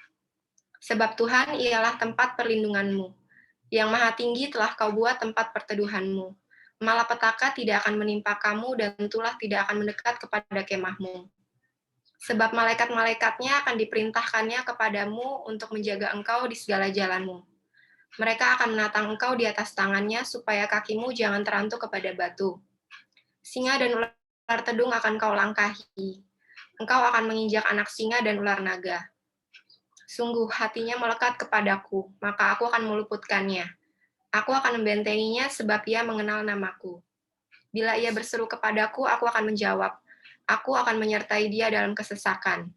Sebab Tuhan ialah tempat perlindunganmu. Yang maha tinggi telah kau buat tempat perteduhanmu. Malapetaka tidak akan menimpa kamu dan tulah tidak akan mendekat kepada kemahmu. Sebab malaikat-malaikatnya akan diperintahkannya kepadamu untuk menjaga engkau di segala jalanmu. Mereka akan menatang engkau di atas tangannya supaya kakimu jangan terantuk kepada batu. Singa dan ular tedung akan kau langkahi. Engkau akan menginjak anak singa dan ular naga. Sungguh hatinya melekat kepadaku, maka aku akan meluputkannya. Aku akan membentenginya sebab ia mengenal namaku. Bila ia berseru kepadaku, aku akan menjawab. Aku akan menyertai dia dalam kesesakan.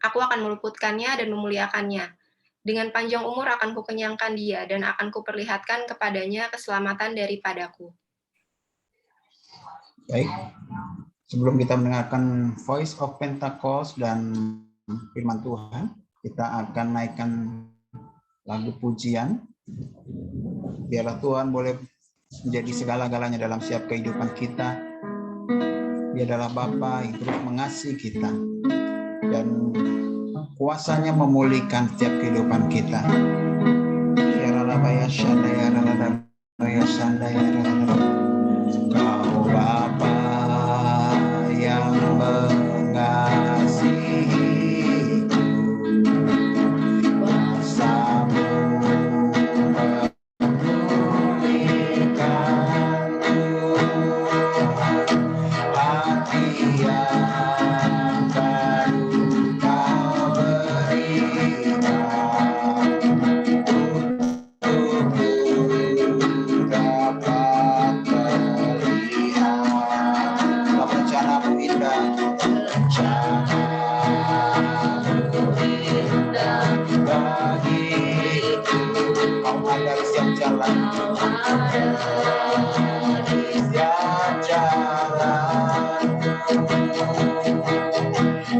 Aku akan meluputkannya dan memuliakannya. Dengan panjang umur akan kukenyangkan dia dan akan kuperlihatkan kepadanya keselamatan daripadaku. Baik, Sebelum kita mendengarkan Voice of Pentecost dan firman Tuhan, kita akan naikkan lagu pujian. Biarlah Tuhan boleh menjadi segala-galanya dalam setiap kehidupan kita. Dia adalah Bapa yang terus mengasihi kita dan kuasanya memulihkan setiap kehidupan kita. Kau Bapa yang mengasihiku, kuasa-Mu memulihkanku, hati yang baru Kau berikan untukku dapat melihat rencana-Mu indah, rencana-Mu indah bagiku. Kau ada di setiap jalan, di setiap jalan.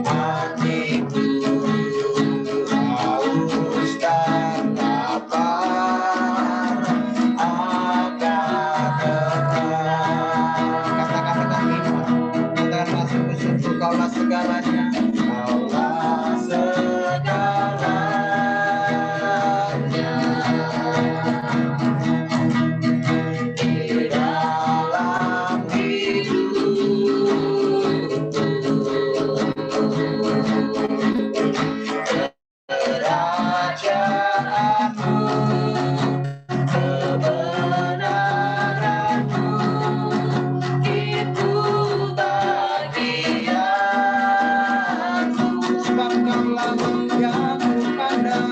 Hatiku haus dan lapar akan Engkau. Katakan dengan iman, katakan dengan sungguh-sungguh, Kaulah segalanya, Kaulah segalanya di dalam hidupku. Kerajaanmu, kebenaranmu, itu bagianmu. Sebab Kaulah yang kupandang,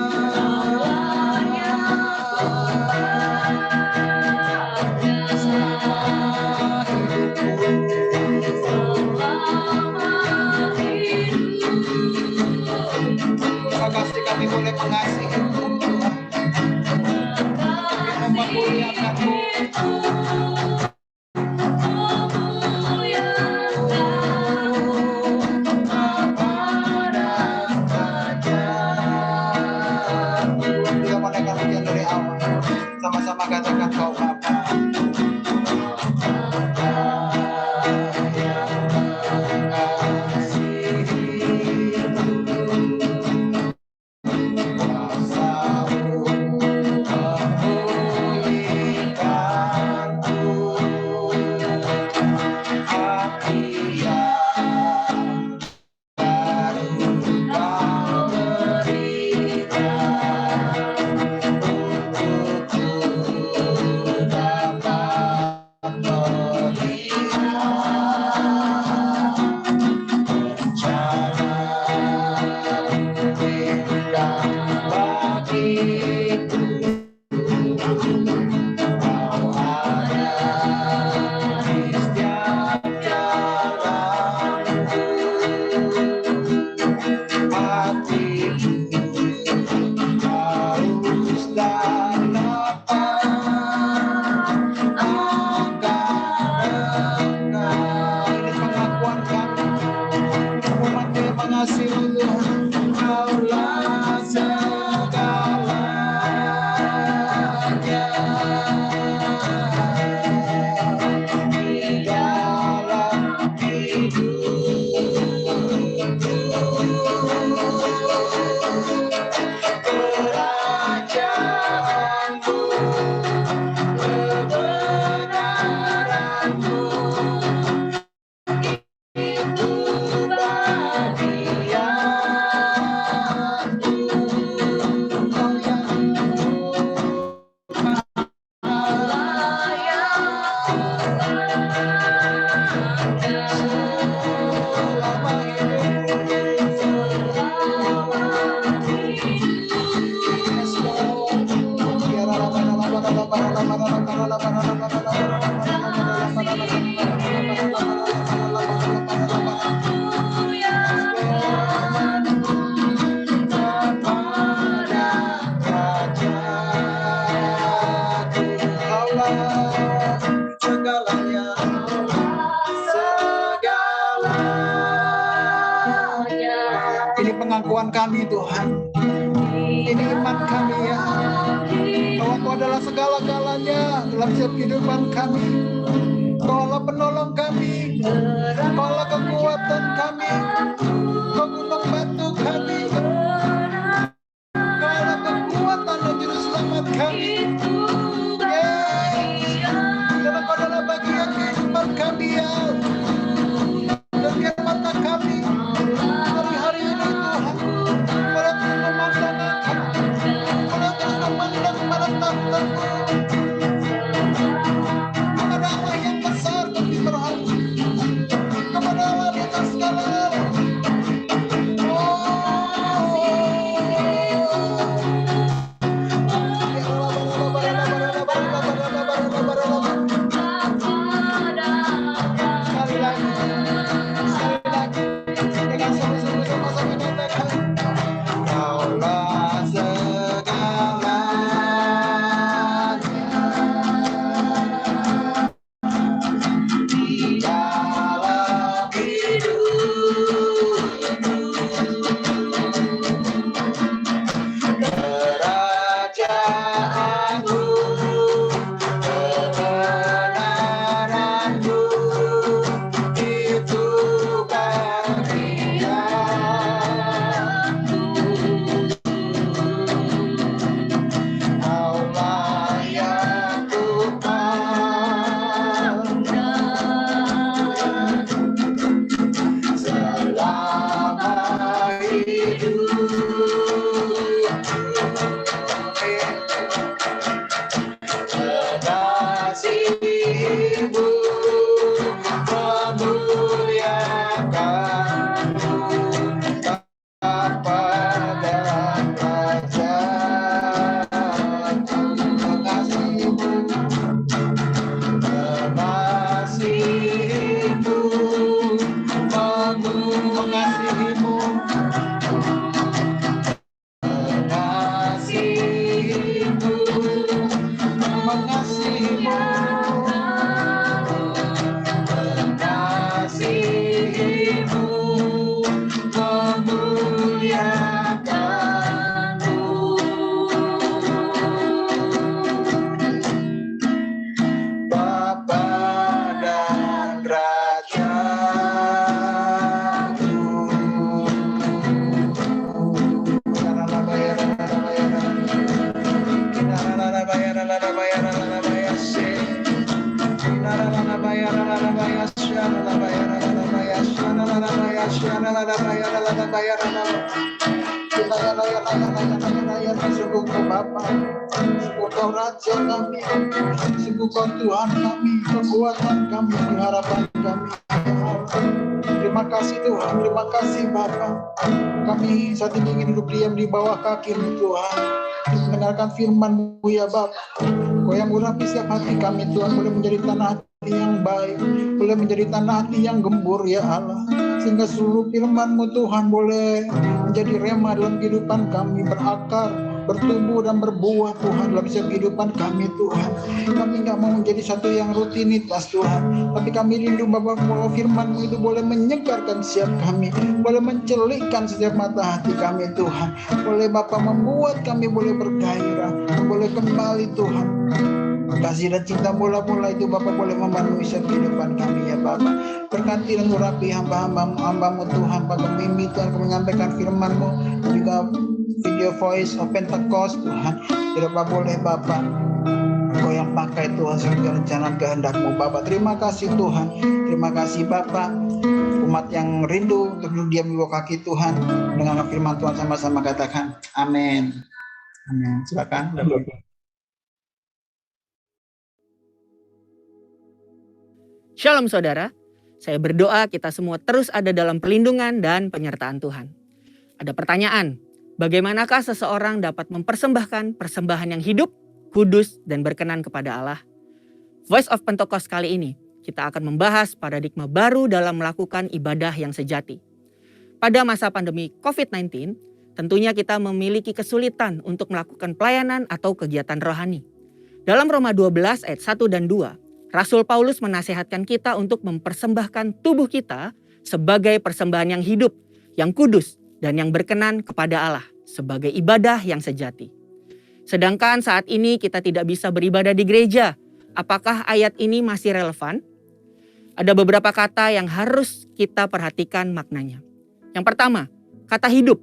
selama hidupku. Terima kasih kami boleh mengasihi-Mu, kami memuliakan-Mu. Kita menaikkan pujian dari awal. Sama-sama katakan Kau Bapa. Ini pengakuan kami Tuhan. Ini iman kami ya. Bahwa Engkau adalah segala-galanya dalam setiap kehidupan kami. Engkau adalah penolong kami. Engkau adalah kekuatan kami. Engkau gunung batu kami. Engkau adalah kekuatan dan juru selamat kami. Dan Engkau adalah bagian kehidupan kami ya. Dan mata kami dari hari ini Tuhan. Pada terus memandang Engkau. Pada terus memandang pada tahta-Mu. Kepada Allah yang besar kami berharap. Kepada Allah di atas segala. Engkau Raja kami, Engkau Tuhan kami, kekuatan kami, harapan kami. Terima kasih Tuhan, terima kasih Bapa. Kami saat ini ingin duduk diam di bawah kaki-Mu Tuhan, mendengarkan firman-Mu ya Bapa. Kau yang urapi setiap hati kami Tuhan, boleh menjadi tanah hati yang baik, boleh menjadi tanah hati yang gembur ya Allah. Sehingga seluruh firman-Mu Tuhan boleh menjadi rema dalam kehidupan kami, berakar, bertumbuh dan berbuah Tuhan dalam setiap kehidupan kami Tuhan. Kami nggak mau menjadi satu yang rutinitas Tuhan, tapi kami rindu Bapa bahwa firman-Mu itu boleh menyegarkan setiap kami, boleh mencelikkan setiap mata hati kami Tuhan, boleh Bapa membuat kami boleh bergairah, boleh kembali Tuhan. Kasih dan cinta mula-mula itu Bapa boleh memenuhi setiap kehidupan kami ya Bapa. Berkati dan urapi hamba-Mu Tuhan, Bapa mimpi Tuhan menyampaikan firman-Mu, juga video voice of Pentecost Tuhan. Tidak Bapak boleh Bapak, Engkau yang pakai Tuhan sesuai rencana kehendak-Mu Bapak. Terima kasih Tuhan, terima kasih Bapak. Umat yang rindu untuk diam di bawah kaki Tuhan, dengan firman Tuhan sama-sama katakan amin. Amin. Silakan. Shalom saudara, saya berdoa kita semua terus ada dalam perlindungan dan penyertaan Tuhan. Ada pertanyaan, bagaimanakah seseorang dapat mempersembahkan persembahan yang hidup, kudus, dan berkenan kepada Allah? Voice of Pentecost kali ini, kita akan membahas paradigma baru dalam melakukan ibadah yang sejati. Pada masa pandemi COVID-19, tentunya kita memiliki kesulitan untuk melakukan pelayanan atau kegiatan rohani. Dalam Roma 12 ayat 1 dan 2, Rasul Paulus menasihatkan kita untuk mempersembahkan tubuh kita sebagai persembahan yang hidup, yang kudus, dan yang berkenan kepada Allah sebagai ibadah yang sejati. Sedangkan saat ini kita tidak bisa beribadah di gereja. Apakah ayat ini masih relevan? Ada beberapa kata yang harus kita perhatikan maknanya. Yang pertama, kata hidup.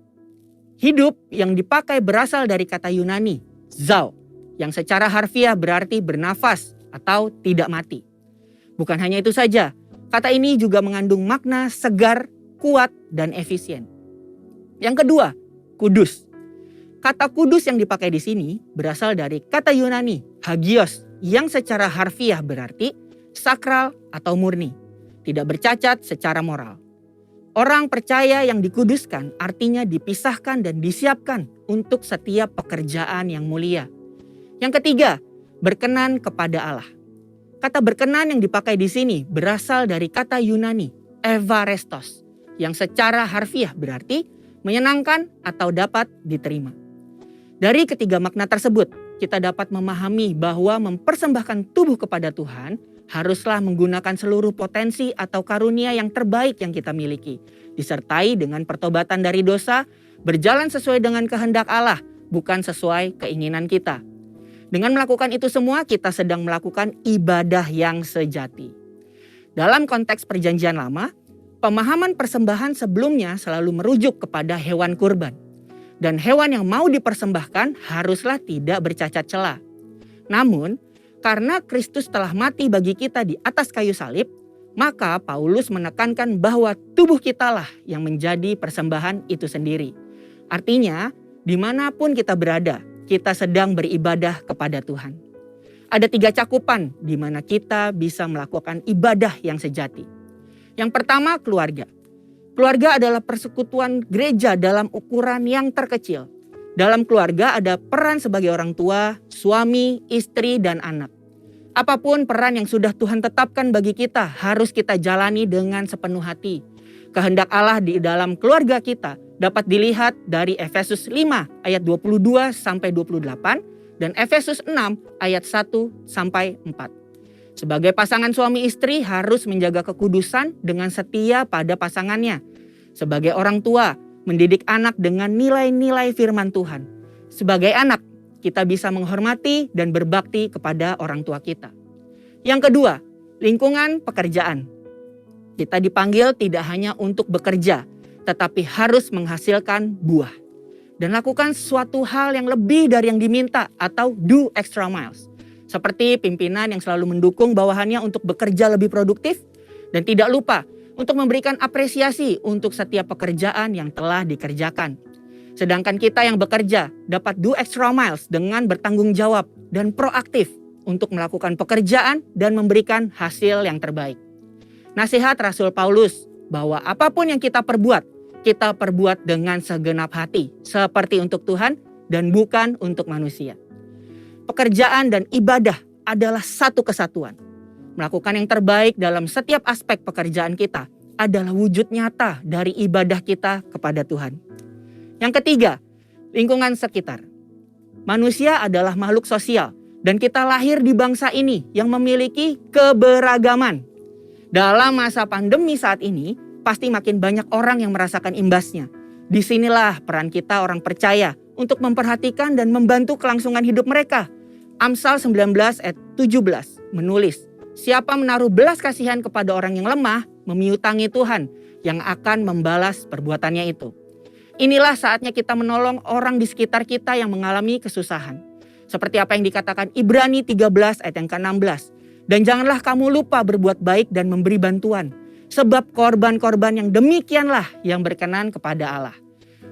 Hidup yang dipakai berasal dari kata Yunani, zao, yang secara harfiah berarti bernafas atau tidak mati. Bukan hanya itu saja, kata ini juga mengandung makna segar, kuat, dan efisien. Yang kedua, kudus. Kata kudus yang dipakai di sini berasal dari kata Yunani, hagios, yang secara harfiah berarti sakral atau murni, tidak bercacat secara moral. Orang percaya yang dikuduskan artinya dipisahkan dan disiapkan untuk setiap pekerjaan yang mulia. Yang ketiga, berkenan kepada Allah. Kata berkenan yang dipakai di sini berasal dari kata Yunani, evarestos, yang secara harfiah berarti menyenangkan atau dapat diterima. Dari ketiga makna tersebut, kita dapat memahami bahwa mempersembahkan tubuh kepada Tuhan haruslah menggunakan seluruh potensi atau karunia yang terbaik yang kita miliki, disertai dengan pertobatan dari dosa, berjalan sesuai dengan kehendak Allah, bukan sesuai keinginan kita. Dengan melakukan itu semua, kita sedang melakukan ibadah yang sejati. Dalam konteks Perjanjian Lama, pemahaman persembahan sebelumnya selalu merujuk kepada hewan kurban. Dan hewan yang mau dipersembahkan haruslah tidak bercacat celah. Namun, karena Kristus telah mati bagi kita di atas kayu salib, maka Paulus menekankan bahwa tubuh kitalah yang menjadi persembahan itu sendiri. Artinya, dimanapun kita berada, kita sedang beribadah kepada Tuhan. Ada 3 cakupan di mana kita bisa melakukan ibadah yang sejati. Yang pertama, keluarga. Keluarga adalah persekutuan gereja dalam ukuran yang terkecil. Dalam keluarga ada peran sebagai orang tua, suami, istri, dan anak. Apapun peran yang sudah Tuhan tetapkan bagi kita harus kita jalani dengan sepenuh hati. Kehendak Allah di dalam keluarga kita dapat dilihat dari Efesus 5 ayat 22 sampai 28 dan Efesus 6 ayat 1 sampai 4. Sebagai pasangan suami istri harus menjaga kekudusan dengan setia pada pasangannya. Sebagai orang tua, mendidik anak dengan nilai-nilai firman Tuhan. Sebagai anak, kita bisa menghormati dan berbakti kepada orang tua kita. Yang kedua, lingkungan pekerjaan. Kita dipanggil tidak hanya untuk bekerja, tetapi harus menghasilkan buah. Dan lakukan suatu hal yang lebih dari yang diminta atau do extra miles. Seperti pimpinan yang selalu mendukung bawahannya untuk bekerja lebih produktif dan tidak lupa untuk memberikan apresiasi untuk setiap pekerjaan yang telah dikerjakan. Sedangkan kita yang bekerja dapat do extra miles dengan bertanggung jawab dan proaktif untuk melakukan pekerjaan dan memberikan hasil yang terbaik. Nasihat Rasul Paulus bahwa apapun yang kita perbuat dengan segenap hati seperti untuk Tuhan dan bukan untuk manusia. Pekerjaan dan ibadah adalah satu kesatuan. Melakukan yang terbaik dalam setiap aspek pekerjaan kita adalah wujud nyata dari ibadah kita kepada Tuhan. Yang ketiga, lingkungan sekitar. Manusia adalah makhluk sosial dan kita lahir di bangsa ini yang memiliki keberagaman. Dalam masa pandemi saat ini, pasti makin banyak orang yang merasakan imbasnya. Disinilah peran kita orang percaya untuk memperhatikan dan membantu kelangsungan hidup mereka. Amsal 19 ayat 17 menulis, siapa menaruh belas kasihan kepada orang yang lemah, memiutangi Tuhan yang akan membalas perbuatannya itu. Inilah saatnya kita menolong orang di sekitar kita yang mengalami kesusahan. Seperti apa yang dikatakan Ibrani 13 ayat yang ke-16. Dan janganlah kamu lupa berbuat baik dan memberi bantuan. Sebab korban-korban yang demikianlah yang berkenan kepada Allah.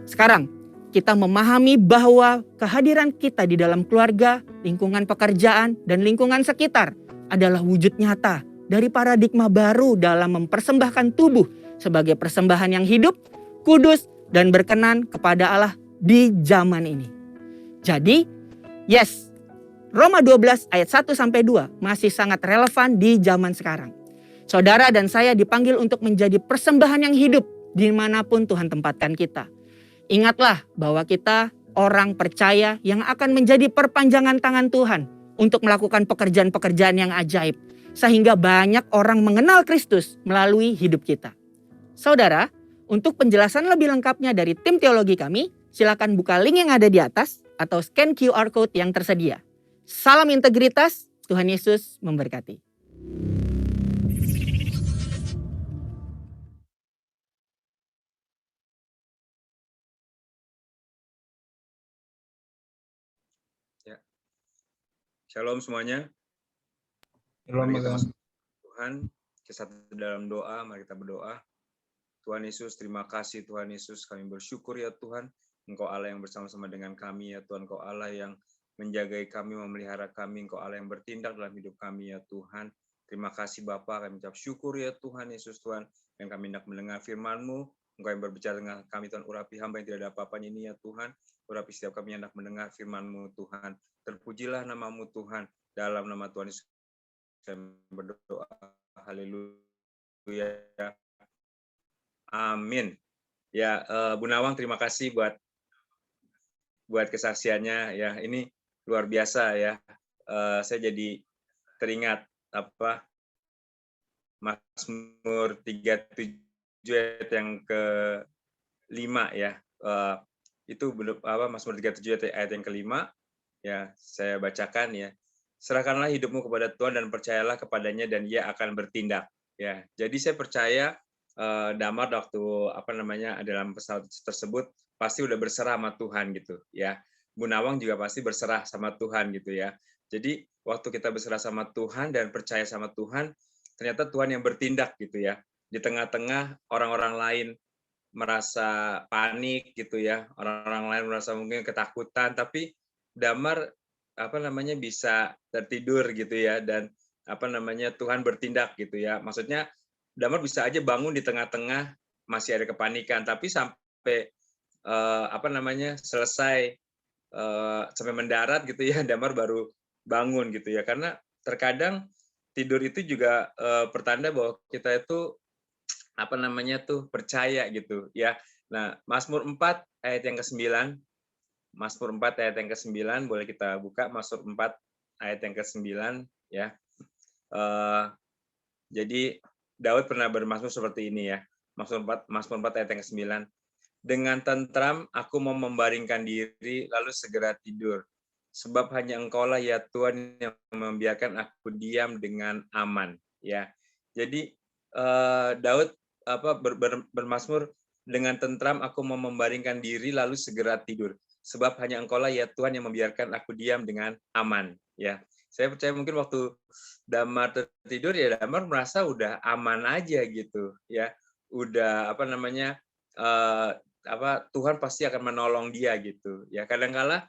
Sekarang, kita memahami bahwa kehadiran kita di dalam keluarga, lingkungan pekerjaan, dan lingkungan sekitar adalah wujud nyata dari paradigma baru dalam mempersembahkan tubuh sebagai persembahan yang hidup, kudus, dan berkenan kepada Allah di zaman ini. Jadi, yes, Roma 12 ayat 1-2 masih sangat relevan di zaman sekarang. Saudara dan saya dipanggil untuk menjadi persembahan yang hidup dimanapun Tuhan tempatkan kita. Ingatlah bahwa kita orang percaya yang akan menjadi perpanjangan tangan Tuhan untuk melakukan pekerjaan-pekerjaan yang ajaib. Sehingga banyak orang mengenal Kristus melalui hidup kita. Saudara, Untuk penjelasan lebih lengkapnya dari tim teologi kami, silakan buka link yang ada di atas atau scan QR Code yang tersedia. Salam integritas, Tuhan Yesus memberkati. Shalom semuanya. Shalom, Mari kita Bang. masuk Tuhan, kita dalam doa, mari kita berdoa. Tuhan Yesus, terima kasih Tuhan Yesus, kami bersyukur ya Tuhan, Engkau Allah yang bersama-sama dengan kami ya Tuhan, Engkau Allah yang menjagai kami, memelihara kami, Engkau Allah yang bertindak dalam hidup kami ya Tuhan. Terima kasih Bapa, kami ucap syukur ya Tuhan Yesus Tuhan, yang kami hendak mendengar firman-Mu, Engkau yang berbicara dengan kami Tuhan, urapi hamba yang tidak ada apa-apanya ini ya Tuhan, urapi setiap kami yang hendak mendengar firman-Mu Tuhan. Terpujilah nama-Mu Tuhan, dalam nama Tuhan Yesus saya berdoa, haleluya, amin. Ya, Bu Nawang, terima kasih buat kesaksiannya. Ya, ini luar biasa ya. Saya jadi teringat Mazmur 37 ayat yang ke-5 ya. Itu Mazmur 37 ayat yang ke-5 ya, saya bacakan ya. Serahkanlah hidupmu kepada Tuhan dan percayalah kepadanya dan Ia akan bertindak. Ya, jadi saya percaya Damar waktu dalam pesawat tersebut pasti udah berserah sama Tuhan gitu ya. Bu Nawang juga pasti berserah sama Tuhan gitu ya. Jadi waktu kita berserah sama Tuhan dan percaya sama Tuhan, ternyata Tuhan yang bertindak gitu ya. Di tengah-tengah orang-orang lain merasa panik gitu ya, orang-orang lain merasa mungkin ketakutan, tapi Damar bisa tertidur gitu ya, dan Tuhan bertindak gitu ya. Maksudnya Damar bisa aja bangun di tengah-tengah masih ada kepanikan, tapi sampai selesai sampai mendarat gitu ya, Damar baru bangun gitu ya. Karena terkadang tidur itu juga pertanda bahwa kita itu percaya gitu ya. Nah, Mazmur 4 ayat yang ke-9, Mazmur 4 ayat yang ke-9, boleh kita buka Mazmur 4 ayat yang ke-9 ya. Jadi Daud pernah bermazmur seperti ini ya. Mazmur 4 ayat yang ke-9. Dengan tentram aku mau membaringkan diri lalu segera tidur. Sebab hanya Engkaulah ya Tuhan yang membiarkan aku diam dengan aman ya. Jadi Daud bermazmur, dengan tentram aku mau membaringkan diri lalu segera tidur. Sebab hanya Engkaulah ya Tuhan yang membiarkan aku diam dengan aman ya. Saya percaya mungkin waktu Damar tertidur ya Damar merasa udah aman aja gitu ya. Udah Tuhan pasti akan menolong dia gitu ya. Kadang-kala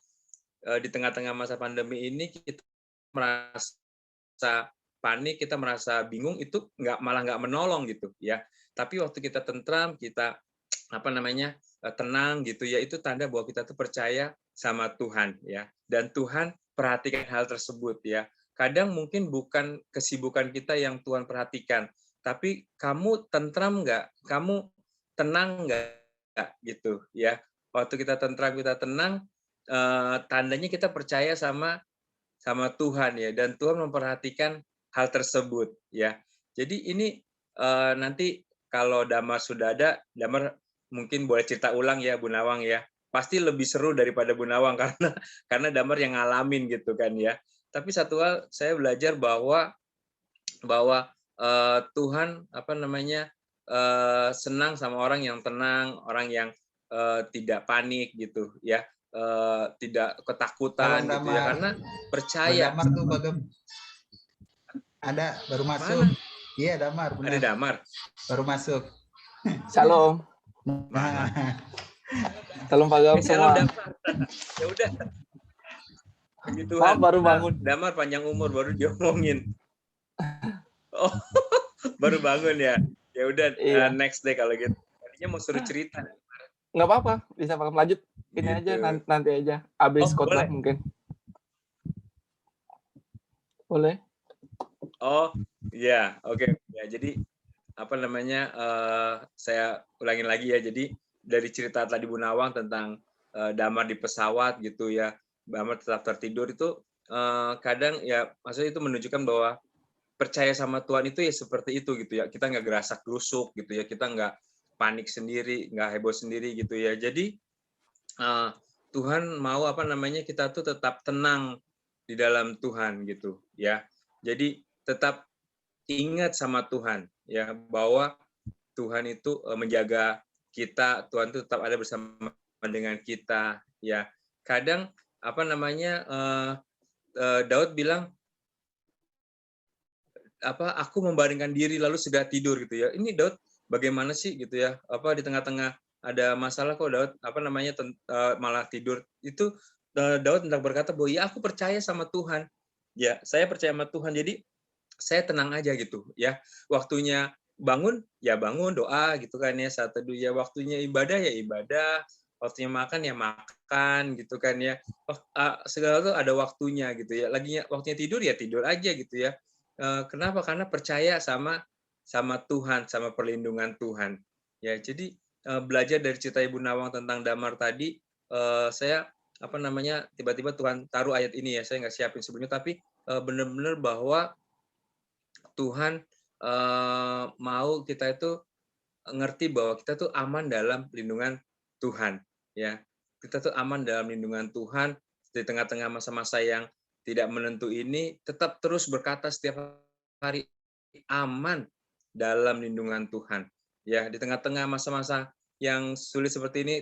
di tengah-tengah masa pandemi ini kita merasa panik, kita merasa bingung, itu malah nggak menolong gitu ya. Tapi waktu kita tentram, kita tenang gitu ya, itu tanda bahwa kita tuh percaya sama Tuhan ya, dan Tuhan perhatikan hal tersebut ya. Kadang mungkin bukan kesibukan kita yang Tuhan perhatikan, tapi kamu tentram nggak, kamu tenang nggak gitu ya. Waktu kita tentram, kita tenang, tandanya kita percaya sama Tuhan ya, dan Tuhan memperhatikan hal tersebut ya. Jadi ini nanti kalau Damar sudah ada, Damar mungkin boleh cerita ulang ya Bu Nawang ya. Pasti lebih seru daripada Bu Nawang karena Damar yang ngalamin gitu kan ya. Tapi satu hal saya belajar bahwa Tuhan senang sama orang yang tenang, orang yang tidak panik gitu ya. Tidak ketakutan gitu ya, karena percaya. Damar tuh Bagam. Ada baru masuk. Iya, Damar, benar. Ada Damar. Baru masuk. Shalom. Nah. Shalom Bagam semua. Ya udah. Puji Tuhan. Maaf, baru bangun. Damar panjang umur baru diomongin. Oh, baru bangun ya. Ya udah, iya. Next day kalau gitu. Tadinya mau suruh cerita. Nggak apa-apa, bisa lanjut. Ini gitu. aja nanti aja. Abis khotbah mungkin. Boleh? Oh, iya, oke. Ya, jadi saya ulangin lagi ya. Jadi dari cerita tadi Bu Nawang tentang Damar di pesawat gitu ya, Damar tetap tertidur itu kadang ya, maksudnya itu menunjukkan bahwa percaya sama Tuhan itu ya seperti itu gitu ya. Kita nggak gerasak gerusuk gitu ya. Kita nggak panik sendiri, nggak heboh sendiri gitu ya. Jadi Tuhan mau kita tuh tetap tenang di dalam Tuhan gitu ya. Jadi tetap ingat sama Tuhan ya, bahwa Tuhan itu menjaga kita, Tuhan itu tetap ada bersama dengan kita ya. Kadang Daud bilang aku membaringkan diri lalu sudah tidur gitu ya. Ini Daud bagaimana sih gitu ya? Di tengah-tengah ada masalah kok Daud malah tidur. Itu Daud hendak berkata bahwa ya aku percaya sama Tuhan. Ya, saya percaya sama Tuhan. Jadi saya tenang aja gitu ya. Waktunya bangun ya bangun, doa gitu kan ya, saat teduh ya, waktunya ibadah ya ibadah, waktunya makan ya makan gitu kan ya. Segala itu ada waktunya gitu ya. Waktunya tidur ya tidur aja gitu ya. Kenapa? Karena percaya sama Tuhan, sama perlindungan Tuhan. Ya, jadi belajar dari cerita Ibu Nawang tentang Damar tadi, saya tiba-tiba Tuhan taruh ayat ini ya, saya nggak siapin sebelumnya, tapi benar-benar bahwa Tuhan mau kita itu ngerti bahwa kita tuh aman dalam lindungan Tuhan, ya. Kita tuh aman dalam lindungan Tuhan di tengah-tengah masa-masa yang tidak menentu ini, tetap terus berkata setiap hari aman dalam lindungan Tuhan. Ya, di tengah-tengah masa-masa yang sulit seperti ini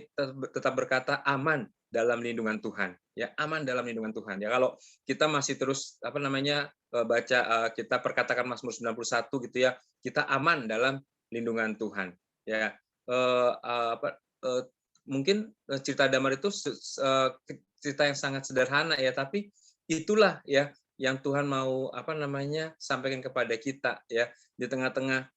tetap berkata aman dalam lindungan Tuhan. Ya, aman dalam lindungan Tuhan. Ya, kalau kita masih terus baca kita perkatakan Mazmur 91 gitu ya, kita aman dalam lindungan Tuhan. Ya, mungkin cerita Damar itu cerita yang sangat sederhana ya, tapi itulah ya yang Tuhan mau sampaikan kepada kita ya, di tengah-tengah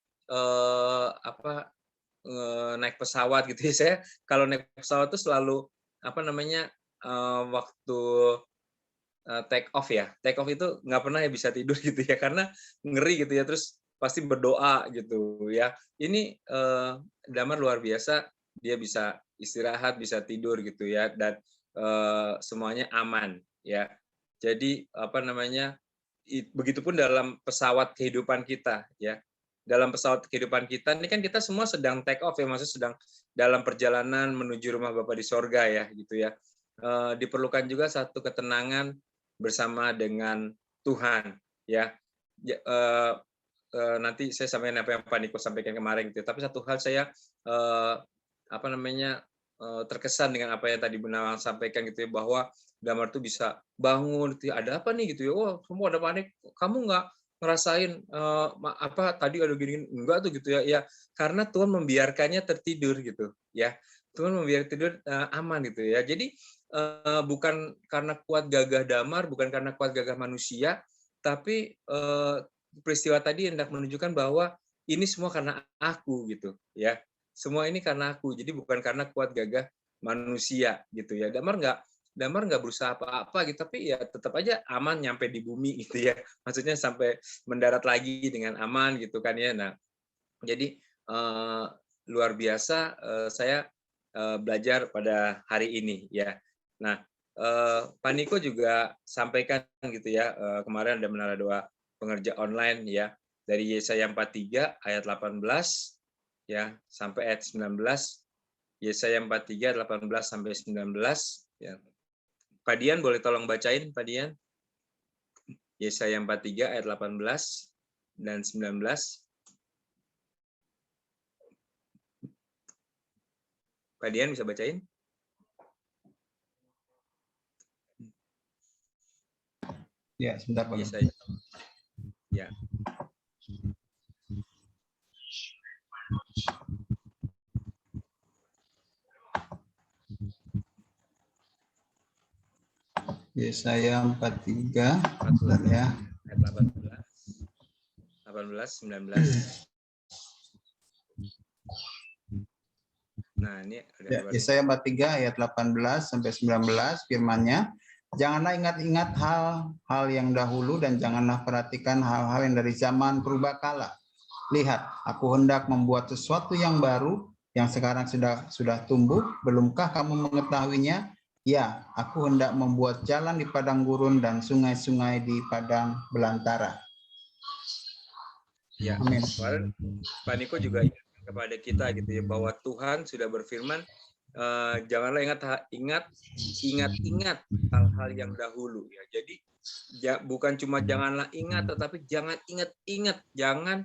naik pesawat gitu ya. Saya kalau naik pesawat itu selalu waktu take off ya, take off itu nggak pernah ya bisa tidur gitu ya, karena ngeri gitu ya, terus pasti berdoa gitu ya. Ini Damar luar biasa, dia bisa istirahat, bisa tidur gitu ya, dan semuanya aman ya. Jadi begitupun dalam pesawat kehidupan kita ya. Dalam pesawat kehidupan kita ini kan kita semua sedang take off ya, maksudnya sedang dalam perjalanan menuju rumah Bapa di sorga ya gitu ya. Diperlukan juga satu ketenangan bersama dengan Tuhan ya. Nanti saya sampaikan apa yang Pak Niko sampaikan kemarin gitu. Tapi satu hal saya terkesan dengan apa yang tadi Bu Nawang sampaikan gitu ya, bahwa Damar tuh bisa bangun gitu ya, ada apa nih gitu ya, oh semua ada panik, kamu nggak ngerasain tadi ada gini, enggak tuh gitu ya, ya karena Tuhan membiarkannya tertidur gitu ya, Tuhan membiarkan tidur aman gitu ya. Jadi bukan karena kuat gagah Damar, bukan karena kuat gagah manusia, tapi peristiwa tadi hendak menunjukkan bahwa ini semua karena aku gitu ya, semua ini karena aku, jadi bukan karena kuat gagah manusia gitu ya. Damar nggak berusaha apa-apa gitu, tapi ya tetap aja aman nyampe di bumi gitu ya, maksudnya sampai mendarat lagi dengan aman gitu kan ya. Nah, jadi luar biasa saya belajar pada hari ini ya. Nah, Pak Niko juga sampaikan gitu ya, kemarin ada menara doa pengerja online ya, dari Yesaya 43 ayat 18 ya sampai ayat 19. Yesaya 43 18 sampai 19 ya. Pak Dian boleh tolong bacain, Pak Dian? Yesaya 43 ayat 18 dan 19. Pak Dian bisa bacain? Ya, sebentar Pak. Yesaya. Ya. Yesaya 43 ya. Ayat 18, 19. Nah, ini ada Ya, Yesaya 43 ayat 18 sampai 19 firman-Nya, janganlah ingat-ingat hal-hal yang dahulu dan janganlah perhatikan hal-hal yang dari zaman purbakala. Lihat, aku hendak membuat sesuatu yang baru yang sekarang sudah tumbuh, belumkah kamu mengetahuinya? Ya, aku hendak membuat jalan di padang gurun dan sungai-sungai di padang belantara. Ya, Amin. kemarin Pak Niko juga ingat kepada kita gitu ya, bahwa Tuhan sudah berfirman, janganlah ingat hal-hal yang dahulu ya. Jadi bukan cuma janganlah ingat, tetapi jangan ingat-ingat, jangan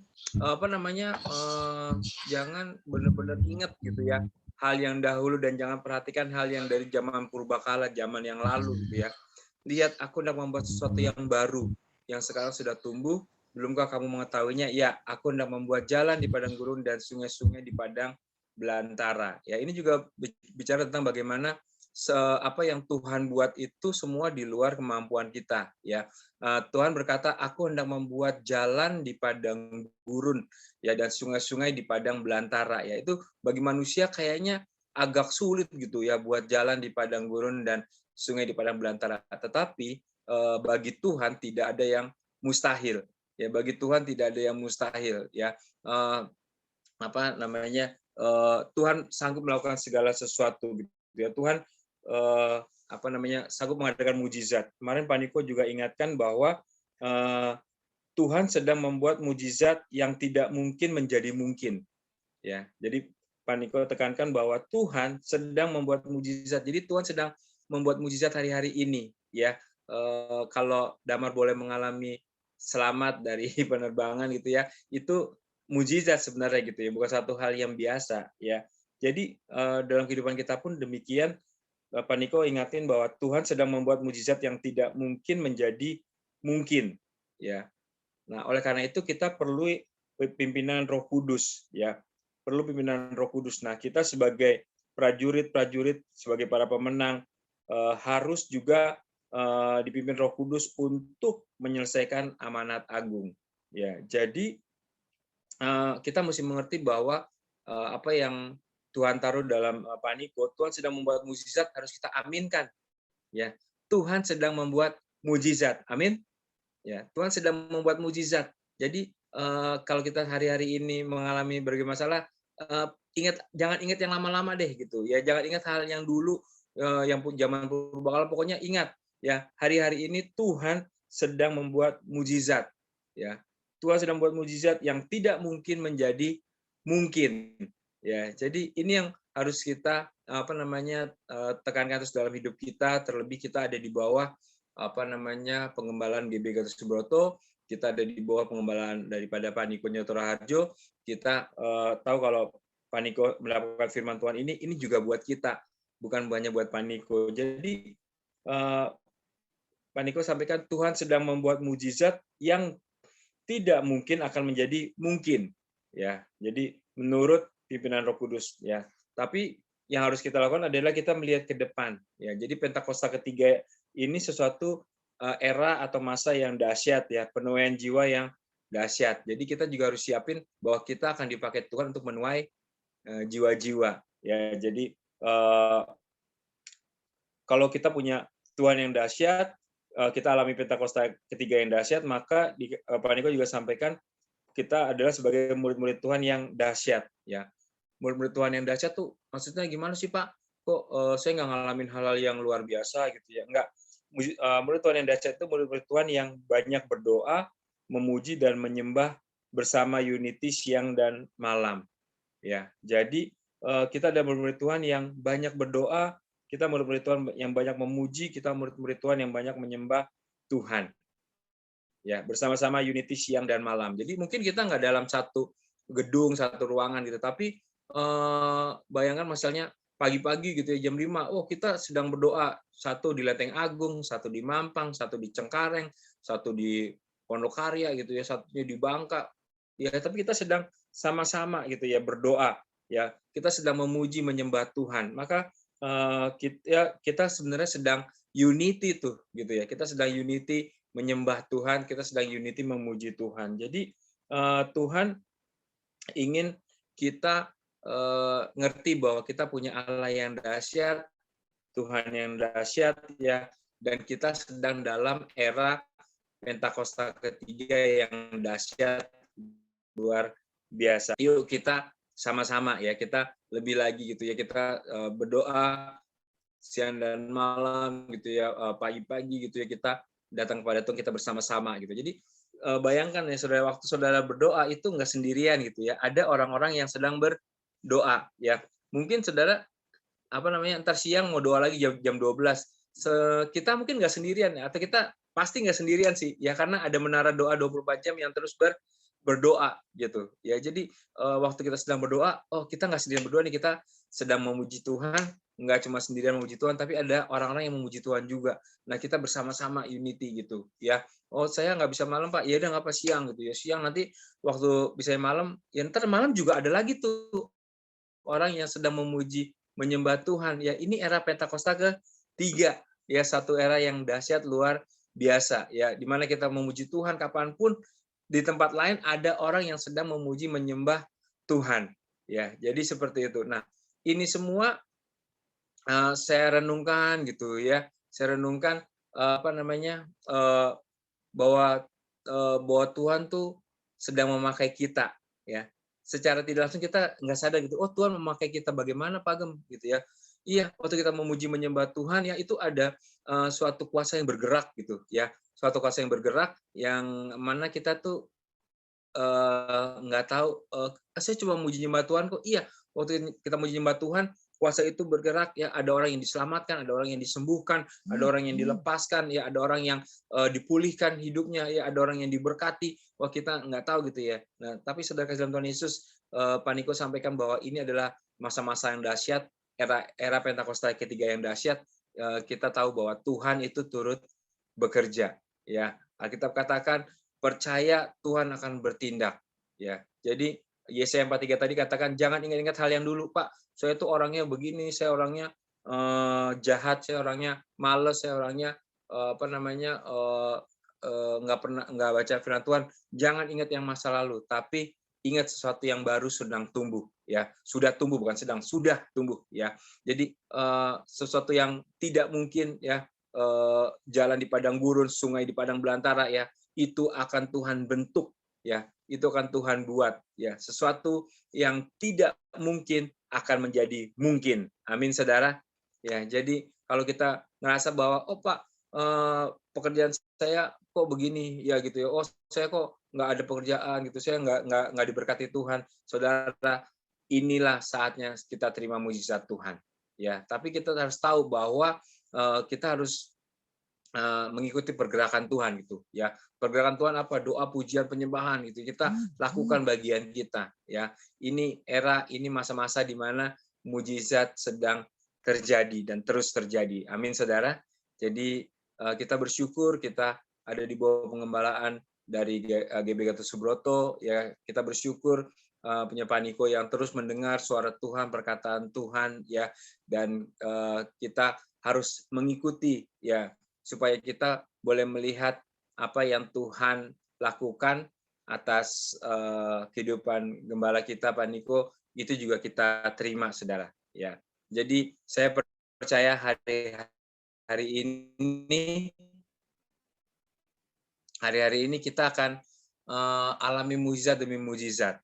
jangan benar-benar ingat gitu ya hal yang dahulu, dan jangan perhatikan hal yang dari zaman purbakala, zaman yang lalu gitu ya. Lihat, aku hendak membuat sesuatu yang baru, yang sekarang sudah tumbuh. Belumkah kamu mengetahuinya? Ya, aku hendak membuat jalan di padang gurun dan sungai-sungai di padang belantara. Ya, ini juga bicara tentang bagaimana apa yang Tuhan buat itu semua di luar kemampuan kita. Ya, Tuhan berkata, aku hendak membuat jalan di padang gurun, ya, dan sungai-sungai di padang belantara. Ya, itu bagi manusia kayaknya agak sulit gitu ya, buat jalan di padang gurun dan sungai di padang belantara. Tetapi bagi Tuhan tidak ada yang mustahil. Ya, bagi Tuhan tidak ada yang mustahil. Ya, Tuhan sanggup melakukan segala sesuatu. Gitu ya, Tuhan sanggup mengadakan mujizat. Kemarin Pak Niko juga ingatkan bahwa Tuhan sedang membuat mujizat yang tidak mungkin menjadi mungkin. Ya, jadi Pak Niko tekankan bahwa Tuhan sedang membuat mujizat. Jadi Tuhan sedang membuat mujizat hari-hari ini. Ya, kalau Damar boleh mengalami selamat dari penerbangan gitu ya, itu mujizat sebenarnya gitu ya, bukan satu hal yang biasa ya. Jadi dalam kehidupan kita pun demikian. Pak Niko ingatin bahwa Tuhan sedang membuat mujizat yang tidak mungkin menjadi mungkin, ya. Nah, oleh karena itu kita perlu pimpinan Roh Kudus, ya. Perlu pimpinan Roh Kudus. Nah, kita sebagai prajurit, sebagai para pemenang harus juga dipimpin Roh Kudus untuk menyelesaikan amanat agung. Ya, jadi kita mesti mengerti bahwa apa yang Tuhan taruh dalam Pak Niko, Tuhan sedang membuat mujizat, harus kita aminkan. Ya, Tuhan sedang membuat mujizat. Amin. Ya, Tuhan sedang membuat mujizat. Jadi kalau kita hari-hari ini mengalami berbagai masalah, jangan ingat yang lama-lama deh gitu. Ya, jangan ingat hal yang dulu, yang zaman purbakala. Pokoknya ingat, ya, hari-hari ini Tuhan sedang membuat mujizat. Ya, Tuhan sedang membuat mujizat yang tidak mungkin menjadi mungkin. Ya, jadi ini yang harus kita tekankan terus dalam hidup kita. Terlebih kita ada di bawah pengembalaan GB Gatot Subroto, kita ada di bawah pengembalaan daripada Pak Niko Nyoto Raharjo. Kita tahu kalau Pak Niko melakukan firman Tuhan ini juga buat kita, bukan hanya buat Pak Niko. Jadi Pak Niko sampaikan Tuhan sedang membuat mujizat yang tidak mungkin akan menjadi mungkin. Ya, jadi menurut pimpinan Roh Kudus, ya. Tapi yang harus kita lakukan adalah kita melihat ke depan, ya. Jadi Pentakosta ketiga ini sesuatu era atau masa yang dahsyat, ya, penuaian jiwa yang dahsyat. Jadi kita juga harus siapin bahwa kita akan dipakai Tuhan untuk menuai jiwa-jiwa, ya. Jadi kalau kita punya Tuhan yang dahsyat, kita alami Pentakosta ketiga yang dahsyat, maka Pak Niko juga sampaikan kita adalah sebagai murid-murid Tuhan yang dahsyat, ya. Murid-murid Tuhan yang dahsyat tuh maksudnya gimana sih, Pak? Kok saya nggak ngalamin hal-hal yang luar biasa gitu ya? Enggak. Murid Tuhan yang dahsyat itu murid-murid Tuhan yang banyak berdoa, memuji dan menyembah bersama unity siang dan malam. Ya, jadi kita ada murid-murid Tuhan yang banyak berdoa, kita murid-murid Tuhan yang banyak memuji, kita murid-murid Tuhan yang banyak menyembah Tuhan. Ya, bersama-sama unity siang dan malam. Jadi mungkin kita nggak dalam satu gedung, satu ruangan gitu, tapi bayangkan misalnya pagi-pagi gitu ya, jam 5, kita sedang berdoa, satu di Lenteng Agung, satu di Mampang, satu di Cengkareng, satu di Pondokarya gitu ya, satunya di Bangka. Ya, tapi kita sedang sama-sama gitu ya berdoa, ya. Kita sedang memuji menyembah Tuhan. Maka kita sebenarnya sedang unity tuh gitu ya. Kita sedang unity menyembah Tuhan, kita sedang unity memuji Tuhan. Jadi Tuhan ingin kita ngerti bahwa kita punya Allah yang dahsyat, Tuhan yang dahsyat, ya, dan kita sedang dalam era Pentakosta ketiga yang dahsyat luar biasa. Yuk kita sama-sama ya, kita lebih lagi gitu ya, kita berdoa siang dan malam gitu ya, pagi-pagi gitu ya, kita datang kepada Tuhan, kita bersama-sama gitu. Jadi bayangkan ya saudara, waktu saudara berdoa itu nggak sendirian gitu ya, ada orang-orang yang sedang berdoa ya. Mungkin saudara ntar siang mau doa lagi jam 12. Kita mungkin nggak sendirian ya, atau kita pasti nggak sendirian sih ya, karena ada menara doa 24 jam yang terus berdoa gitu ya. Jadi waktu kita sedang berdoa, oh kita nggak sendirian berdoa nih, kita sedang memuji Tuhan, nggak cuma sendirian memuji Tuhan, tapi ada orang-orang yang memuji Tuhan juga. Nah kita bersama-sama unity gitu ya. Oh saya nggak bisa malam Pak, ya udah nggak apa siang gitu ya. Siang nanti waktu bisa malam, ya ntar malam juga ada lagi tuh orang yang sedang memuji menyembah Tuhan ya. Ini era Pentakosta ketiga ya, satu era yang dahsyat luar biasa ya, dimana kita memuji Tuhan kapanpun di tempat lain ada orang yang sedang memuji menyembah Tuhan ya. Jadi seperti itu. Nah ini semua saya renungkan gitu ya, saya renungkan bahwa Tuhan tuh sedang memakai kita ya. Secara tidak langsung kita nggak sadar gitu, oh Tuhan memakai kita bagaimana Pak Gem gitu ya. Iya, waktu kita memuji menyembah Tuhan ya, itu ada suatu kuasa yang bergerak gitu ya, suatu kuasa yang bergerak yang mana kita tuh nggak tahu, saya cuma memuji menyembah Tuhan kok. Iya, waktu kita memuji menyembah Tuhan, kuasa itu bergerak ya, ada orang yang diselamatkan, ada orang yang disembuhkan, ada orang yang dilepaskan ya, ada orang yang dipulihkan hidupnya ya, ada orang yang diberkati. Wah kita nggak tahu gitu ya. Nah tapi saudara kasih dalam Tuhan Yesus, Pak Niko sampaikan bahwa ini adalah masa-masa yang dahsyat, era Pentakosta ketiga yang dahsyat. Kita tahu bahwa Tuhan itu turut bekerja ya. Alkitab katakan percaya Tuhan akan bertindak ya. Jadi Yesaya 43 tadi katakan jangan ingat-ingat hal yang dulu Pak. Saya tuh orangnya begini, saya orangnya jahat, saya orangnya males, saya orangnya nggak baca firman Tuhan. Jangan ingat yang masa lalu, tapi ingat sesuatu yang baru sedang tumbuh ya. Sudah tumbuh, bukan sedang, sudah tumbuh ya. Jadi sesuatu yang tidak mungkin ya, jalan di padang gurun, sungai di padang belantara ya, itu akan Tuhan bentuk ya, itu akan Tuhan buat ya. Sesuatu yang tidak mungkin akan menjadi mungkin. Amin saudara. Ya, jadi kalau kita ngerasa bahwa oh Pak, pekerjaan saya kok begini ya gitu ya. Oh, saya kok nggak ada pekerjaan gitu. Saya nggak diberkati Tuhan. Saudara, inilah saatnya kita terima mujizat Tuhan. Ya, tapi kita harus tahu bahwa kita harus mengikuti pergerakan Tuhan gitu ya. Pergerakan Tuhan apa? Doa, pujian, penyembahan gitu. Kita lakukan bagian kita ya. Ini era, ini masa-masa di mana mujizat sedang terjadi dan terus terjadi. Amin saudara. Jadi kita bersyukur kita ada di bawah pengembalaan dari GBK Subroto ya. Kita bersyukur punya Pak Niko yang terus mendengar suara Tuhan, perkataan Tuhan ya, dan kita harus mengikuti ya, supaya kita boleh melihat apa yang Tuhan lakukan atas kehidupan gembala kita Pak Niko, itu juga kita terima saudara ya. Jadi saya percaya hari ini kita akan alami mujizat demi mujizat,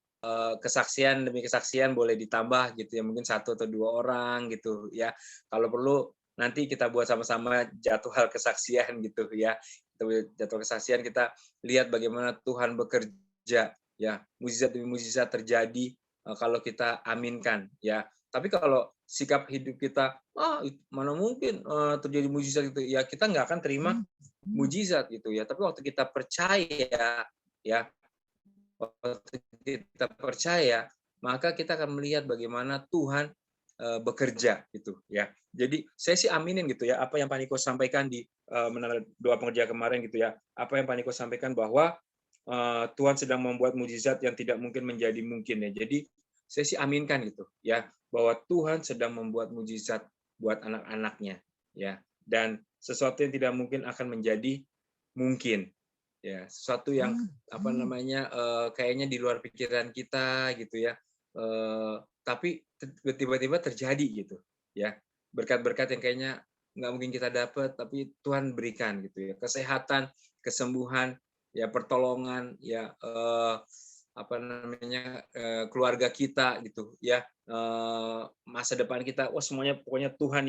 kesaksian demi kesaksian boleh ditambah gitu ya, mungkin 1 atau 2 orang gitu ya. Kalau perlu nanti kita buat sama-sama jadwal kesaksian gitu ya. Jadwal kesaksian, kita lihat bagaimana Tuhan bekerja ya, mujizat demi mujizat terjadi kalau kita aminkan ya. Tapi kalau sikap hidup kita, mana mungkin terjadi mujizat gitu ya, kita nggak akan terima mujizat gitu ya. Tapi waktu kita percaya ya, maka kita akan melihat bagaimana Tuhan bekerja gitu ya. Jadi saya sih aminin gitu ya apa yang Pak Niko sampaikan di menara doa pengerja kemarin gitu ya. Apa yang Pak Niko sampaikan bahwa Tuhan sedang membuat mujizat yang tidak mungkin menjadi mungkin ya. Jadi saya sih aminkan gitu ya, bahwa Tuhan sedang membuat mujizat buat anak-anaknya ya, dan sesuatu yang tidak mungkin akan menjadi mungkin ya, sesuatu yang kayaknya di luar pikiran kita gitu ya, tapi tiba-tiba terjadi gitu ya. Berkat-berkat yang kayaknya nggak mungkin kita dapat, tapi Tuhan berikan gitu ya, kesehatan, kesembuhan ya, pertolongan ya, keluarga kita gitu ya, masa depan kita, semuanya pokoknya Tuhan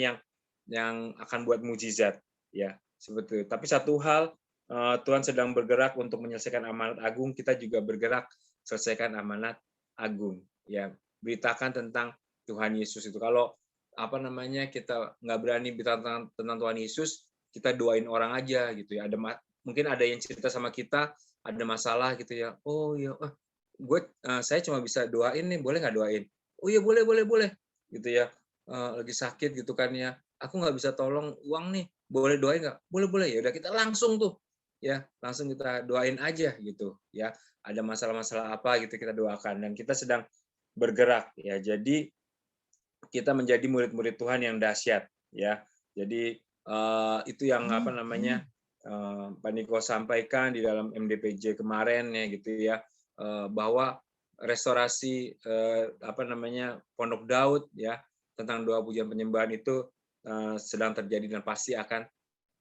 yang akan buat mujizat ya, seperti itu. Tapi satu hal Tuhan sedang bergerak untuk menyelesaikan amanat agung, kita juga bergerak selesaikan amanat agung. Ya, beritakan tentang Tuhan Yesus itu. Kalau kita nggak berani beritakan tentang Tuhan Yesus, kita doain orang aja gitu ya. Mungkin ada yang cerita sama kita, ada masalah gitu ya. Oh ya, saya cuma bisa doain nih, boleh nggak doain? Oh iya boleh gitu ya. Lagi sakit gitu kan ya. Aku nggak bisa tolong uang nih, boleh doain nggak? Boleh. Ya udah kita langsung tuh ya, langsung kita doain aja gitu ya. Ada masalah-masalah apa gitu kita doakan, dan kita sedang bergerak ya. Jadi kita menjadi murid-murid Tuhan yang dahsyat ya. Jadi itu yang Pak Niko sampaikan di dalam MDPJ kemarin ya gitu ya, bahwa restorasi Pondok Daud ya, tentang doa pujian penyembahan itu sedang terjadi dan pasti akan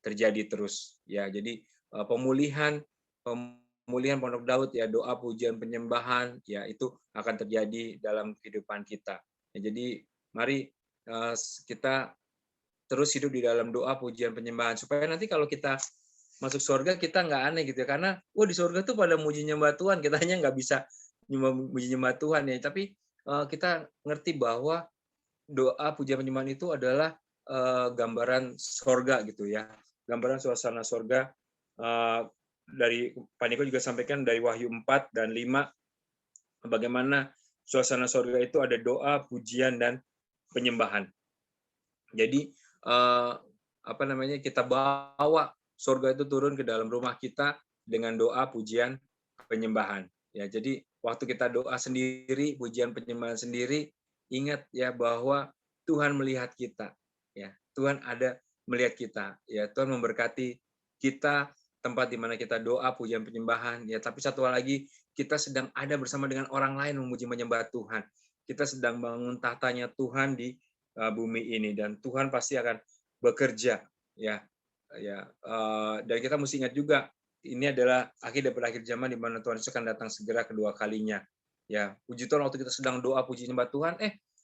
terjadi terus ya. Jadi pemulihan Pondok Daud ya, doa pujian penyembahan ya, itu akan terjadi dalam kehidupan kita ya. Jadi mari kita terus hidup di dalam doa pujian penyembahan, supaya nanti kalau kita masuk surga kita nggak aneh gitu ya, karena di surga tuh pada muji nyembah Tuhan, kita hanya nggak bisa muji nyembah Tuhan ya, tapi kita ngerti bahwa doa pujian penyembahan itu adalah gambaran surga gitu ya, gambaran suasana surga. Dari Pak Niko juga sampaikan dari Wahyu 4 dan 5, bagaimana suasana surga itu ada doa, pujian, dan penyembahan. Jadi kita bawa surga itu turun ke dalam rumah kita dengan doa, pujian, penyembahan. Ya, jadi waktu kita doa sendiri, pujian penyembahan sendiri, ingat ya bahwa Tuhan melihat kita. Ya, Tuhan ada melihat kita. Ya, Tuhan memberkati kita, tempat di mana kita doa, pujian, penyembahan. Ya, tapi satu hal lagi, kita sedang ada bersama dengan orang lain memuji menyembah Tuhan. Kita sedang bangun tahtanya Tuhan di bumi ini, dan Tuhan pasti akan bekerja ya. Dan kita mesti ingat juga, ini adalah akhir daripada akhir zaman, di mana Tuhan Yesus akan datang segera kedua kalinya ya. Puji Tuhan, waktu kita sedang doa puji nyembah Tuhan,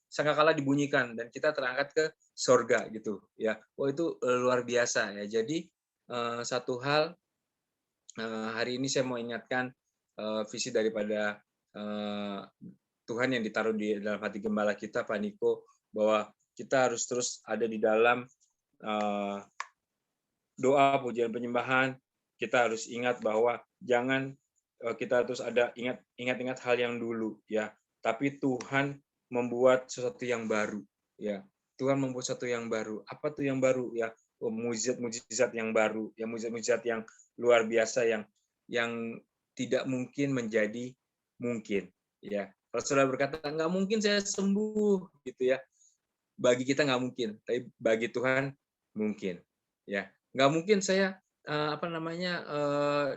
sangkakala dibunyikan dan kita terangkat ke sorga gitu ya. Itu luar biasa ya. Jadi satu hal, hari ini saya mau ingatkan visi daripada Tuhan yang ditaruh di dalam hati gembala kita, Pak Niko, bahwa kita harus terus ada di dalam doa pujian penyembahan. Kita harus ingat bahwa jangan kita terus ada ingat hal yang dulu ya, tapi Tuhan membuat sesuatu yang baru ya. Tuhan membuat sesuatu yang baru. Apa tuh yang baru ya? Mujizat yang baru ya, mujizat yang luar biasa, yang tidak mungkin menjadi mungkin ya. Kalau saudara berkata nggak mungkin saya sembuh gitu ya, bagi kita nggak mungkin, tapi bagi Tuhan mungkin ya. Nggak mungkin saya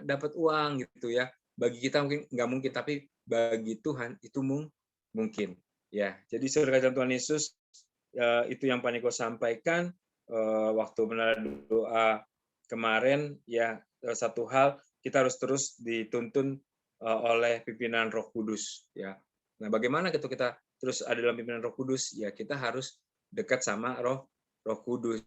dapat uang gitu ya, bagi kita mungkin nggak mungkin, tapi bagi Tuhan itu mungkin ya. Jadi saudara Tuhan Yesus, itu yang Pak Niko sampaikan waktu menara doa kemarin ya. Satu hal, kita harus terus dituntun oleh pimpinan Roh Kudus ya. Nah, bagaimana kita terus ada dalam pimpinan Roh Kudus ya? Kita harus dekat sama Roh Kudus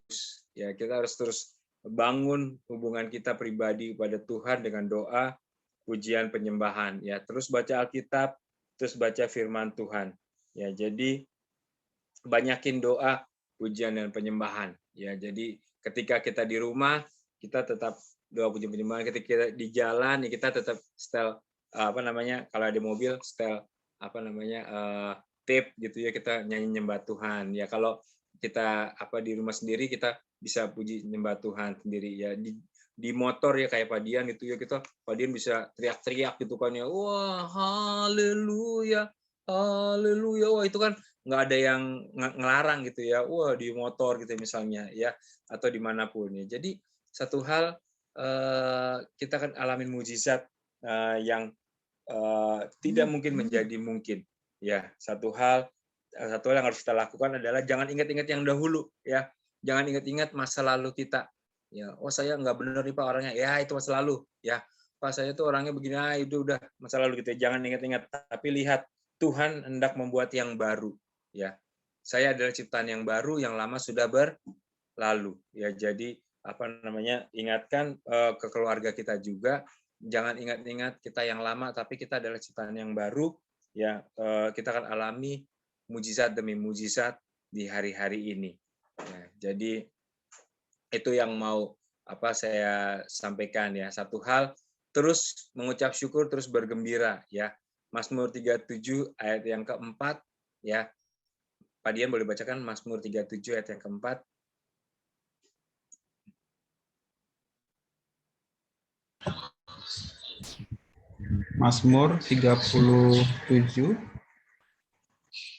ya. Kita harus terus bangun hubungan kita pribadi kepada Tuhan dengan doa, pujian, penyembahan ya. Terus baca Alkitab, terus baca firman Tuhan ya. Jadi banyakin doa, pujian, dan penyembahan ya. Jadi ketika kita di rumah, kita tetap doa, pujian, penyembahan. Ketika kita di jalan ya, kita tetap setel kalau ada mobil setel tape gitu ya, kita nyanyi nyembah Tuhan ya. Kalau kita di rumah sendiri, kita bisa puji nyembah Tuhan sendiri ya. Di motor ya, kayak Pak Dian gitu ya, Pak Dian bisa teriak-teriak gitu kan ya, wah haleluya haleluya, wah itu kan nggak ada yang ngelarang gitu ya, wah di motor gitu misalnya ya, atau dimanapun ya. Jadi satu hal, kita kan alamin mujizat yang tidak mungkin menjadi mungkin ya. Satu hal yang harus kita lakukan adalah jangan ingat-ingat yang dahulu ya, jangan ingat-ingat masa lalu kita ya. Saya nggak benar nih Pak orangnya ya, itu masa lalu ya. Pak saya tuh orangnya begini, itu udah masa lalu gitu ya. Jangan ingat-ingat, tapi lihat Tuhan hendak membuat yang baru ya. Saya adalah ciptaan yang baru, yang lama sudah berlalu ya. Jadi ingatkan ke keluarga kita juga, jangan ingat-ingat kita yang lama, tapi kita adalah ciptaan yang baru. Ya, kita akan alami mujizat demi mujizat di hari-hari ini. Ya, jadi itu yang mau saya sampaikan ya. Satu hal, terus mengucap syukur, terus bergembira ya. Mazmur 37 ayat yang keempat ya. Pak Dian boleh bacakan Mazmur 37 ayat yang keempat. Mazmur 37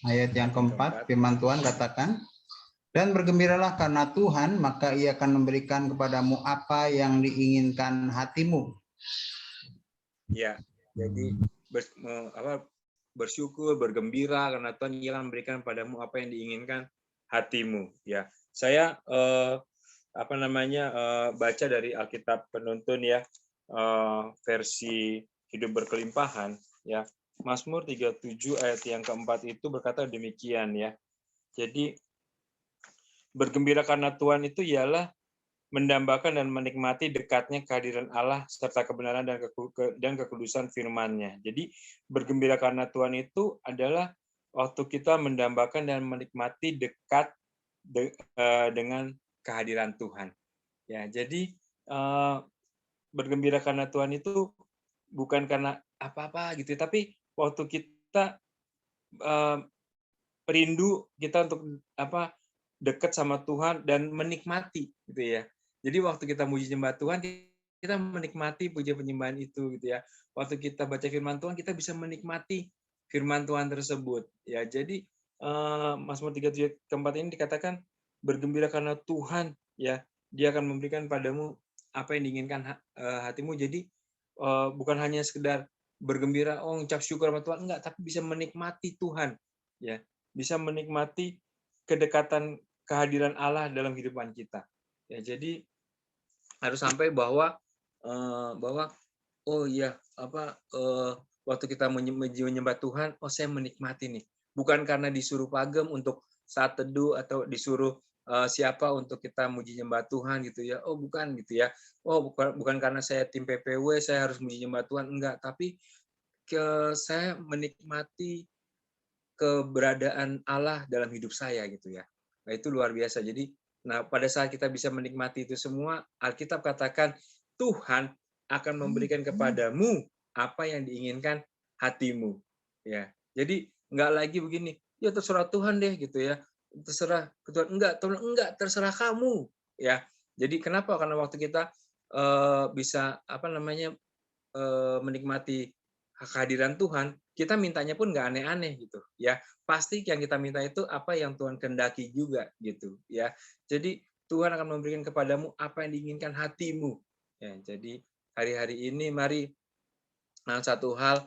ayat yang keempat, firman Tuhan katakan, dan bergembiralah karena Tuhan, maka Ia akan memberikan kepadamu apa yang diinginkan hatimu. Ya, jadi bersyukur, bergembira karena Tuhan Ia akan memberikan padamu apa yang diinginkan hatimu. Ya, saya baca dari Alkitab Penuntun ya, versi Hidup Berkelimpahan ya. Mazmur 37 ayat yang keempat itu berkata demikian ya. Jadi bergembira karena Tuhan itu ialah mendambakan dan menikmati dekatnya kehadiran Allah serta kebenaran dan kekudusan firman-Nya. Jadi bergembira karena Tuhan itu adalah waktu kita mendambakan dan menikmati dekat dengan kehadiran Tuhan. Ya, jadi bergembira karena Tuhan itu bukan karena apa-apa gitu, tapi waktu kita rindu kita untuk dekat sama Tuhan dan menikmati gitu ya. Jadi waktu kita muji nyembah Tuhan, kita menikmati puja penyembahan itu gitu ya. Waktu kita baca firman Tuhan, kita bisa menikmati firman Tuhan tersebut ya. Jadi Mazmur 37 keempat ini dikatakan bergembira karena Tuhan ya. Dia akan memberikan padamu apa yang diinginkan hatimu. Jadi bukan hanya sekedar bergembira, ucap syukur sama Tuhan, enggak, tapi bisa menikmati Tuhan ya. Bisa menikmati kedekatan kehadiran Allah dalam kehidupan kita. Ya, jadi harus sampai bahwa waktu kita menyembah Tuhan, saya menikmati nih. Bukan karena disuruh pagem untuk saat teduh atau disuruh siapa untuk kita muji nyembah Tuhan gitu ya. Bukan gitu ya. Bukan karena saya tim PPW saya harus muji nyembah Tuhan, enggak, tapi saya menikmati keberadaan Allah dalam hidup saya gitu ya. Nah, itu luar biasa. Jadi, pada saat kita bisa menikmati itu semua, Alkitab katakan Tuhan akan memberikan kepadamu apa yang diinginkan hatimu. Ya, jadi nggak lagi begini, ya terserah Tuhan deh gitu ya, terserah Tuhan, enggak, terserah kamu. Ya, jadi kenapa? Karena waktu kita bisa menikmati kehadiran Tuhan, kita mintanya pun nggak aneh-aneh gitu ya. Pasti yang kita minta itu apa yang Tuhan kehendaki juga gitu ya. Jadi Tuhan akan memberikan kepadamu apa yang diinginkan hatimu ya. Jadi hari-hari ini mari satu hal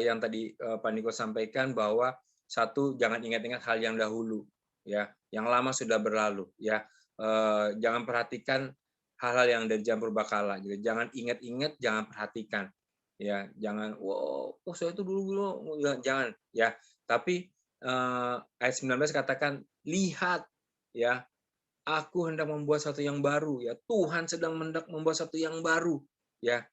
yang tadi Pak Niko sampaikan, bahwa satu, jangan ingat-ingat hal yang dahulu ya, yang lama sudah berlalu ya. Jangan perhatikan hal-hal yang dari zaman purbakala gitu. Jangan ingat-ingat, jangan perhatikan. Ya, jangan saya itu dulu ya, jangan ya. Tapi ayat 19 katakan, lihat ya, aku hendak membuat sesuatu yang baru ya. Tuhan sedang hendak membuat sesuatu yang baru ya,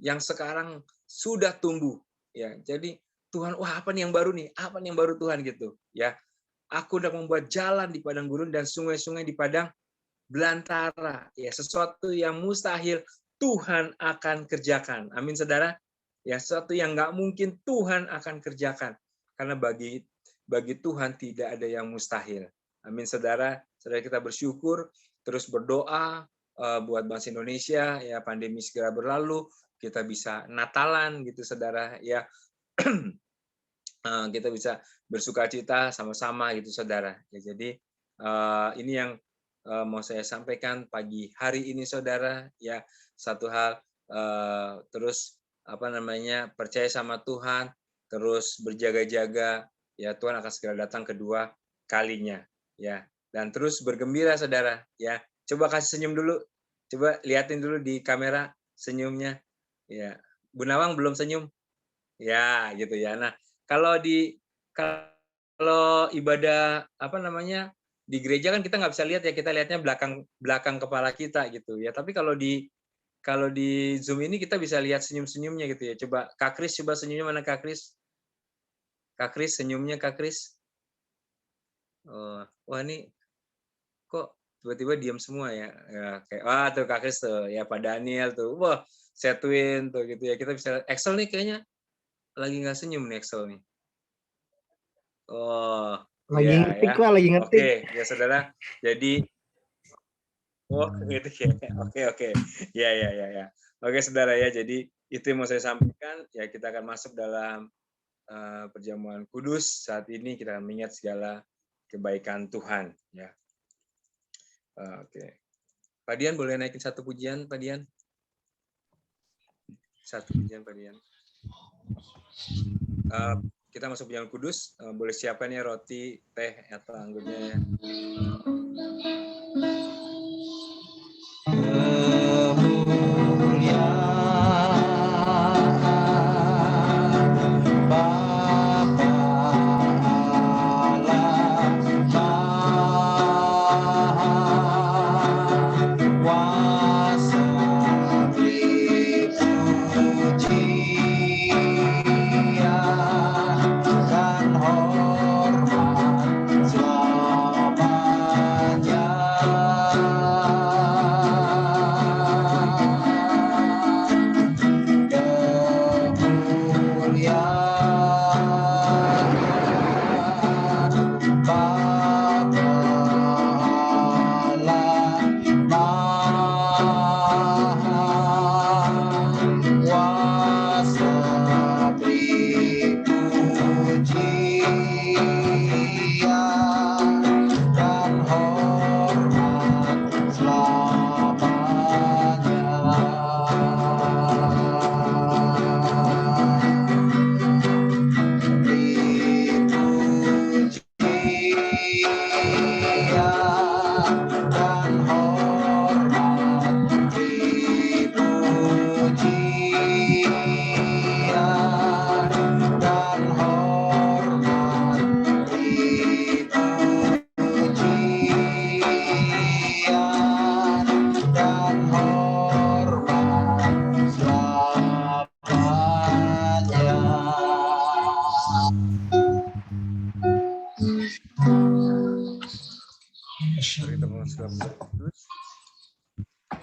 yang sekarang sudah tumbuh ya. Jadi Tuhan, apa nih yang baru nih? Apa nih yang baru Tuhan gitu ya. Aku hendak membuat jalan di padang gurun dan sungai-sungai di padang belantara ya. Sesuatu yang mustahil Tuhan akan kerjakan. Amin saudara. Ya, sesuatu yang nggak mungkin Tuhan akan kerjakan. Karena bagi Tuhan tidak ada yang mustahil. Amin saudara. Saudara, kita bersyukur, terus berdoa buat bangsa Indonesia ya, pandemi segera berlalu, kita bisa Natalan gitu saudara ya. Kita bisa bersukacita sama-sama gitu saudara. Ya, jadi ini yang mau saya sampaikan pagi hari ini saudara ya. Satu hal, terus percaya sama Tuhan, terus berjaga-jaga ya, Tuhan akan segera datang kedua kalinya ya. Dan terus bergembira saudara ya. Coba kasih senyum dulu, coba liatin dulu di kamera senyumnya ya. Bu Nawang belum senyum ya gitu ya. Nah, kalau ibadah di gereja kan kita nggak bisa lihat ya, kita lihatnya belakang kepala kita gitu ya. Tapi kalau di Zoom ini kita bisa lihat senyum-senyumnya gitu ya. Coba Kak Kris, coba senyumnya mana Kak Kris? Kak Kris, senyumnya Kak Kris. Oh, wah ini kok tiba-tiba diam semua ya. Ya kayak wah tuh Kak Kris tuh, ya Pak Daniel tuh. Wah, Setwin tuh gitu ya. Kita bisa Excel nih kayaknya lagi nggak senyum nih Excel nih. Oh, Lagi ya ngetik ya. lah, lagi ngetik. Oke, ya saudara. Jadi oh gitu ya. Oke. Ya. Oke saudara ya. Jadi itu yang mau saya sampaikan. Ya kita akan masuk dalam perjamuan kudus. Saat ini kita akan mengingat segala kebaikan Tuhan. Ya. Oke. Pak Dian boleh naikin satu pujian, Pak Dian? Satu pujian, Pak Dian. Kita masuk perjamuan kudus. Boleh siapkan ya roti, teh, atau anggurnya ya.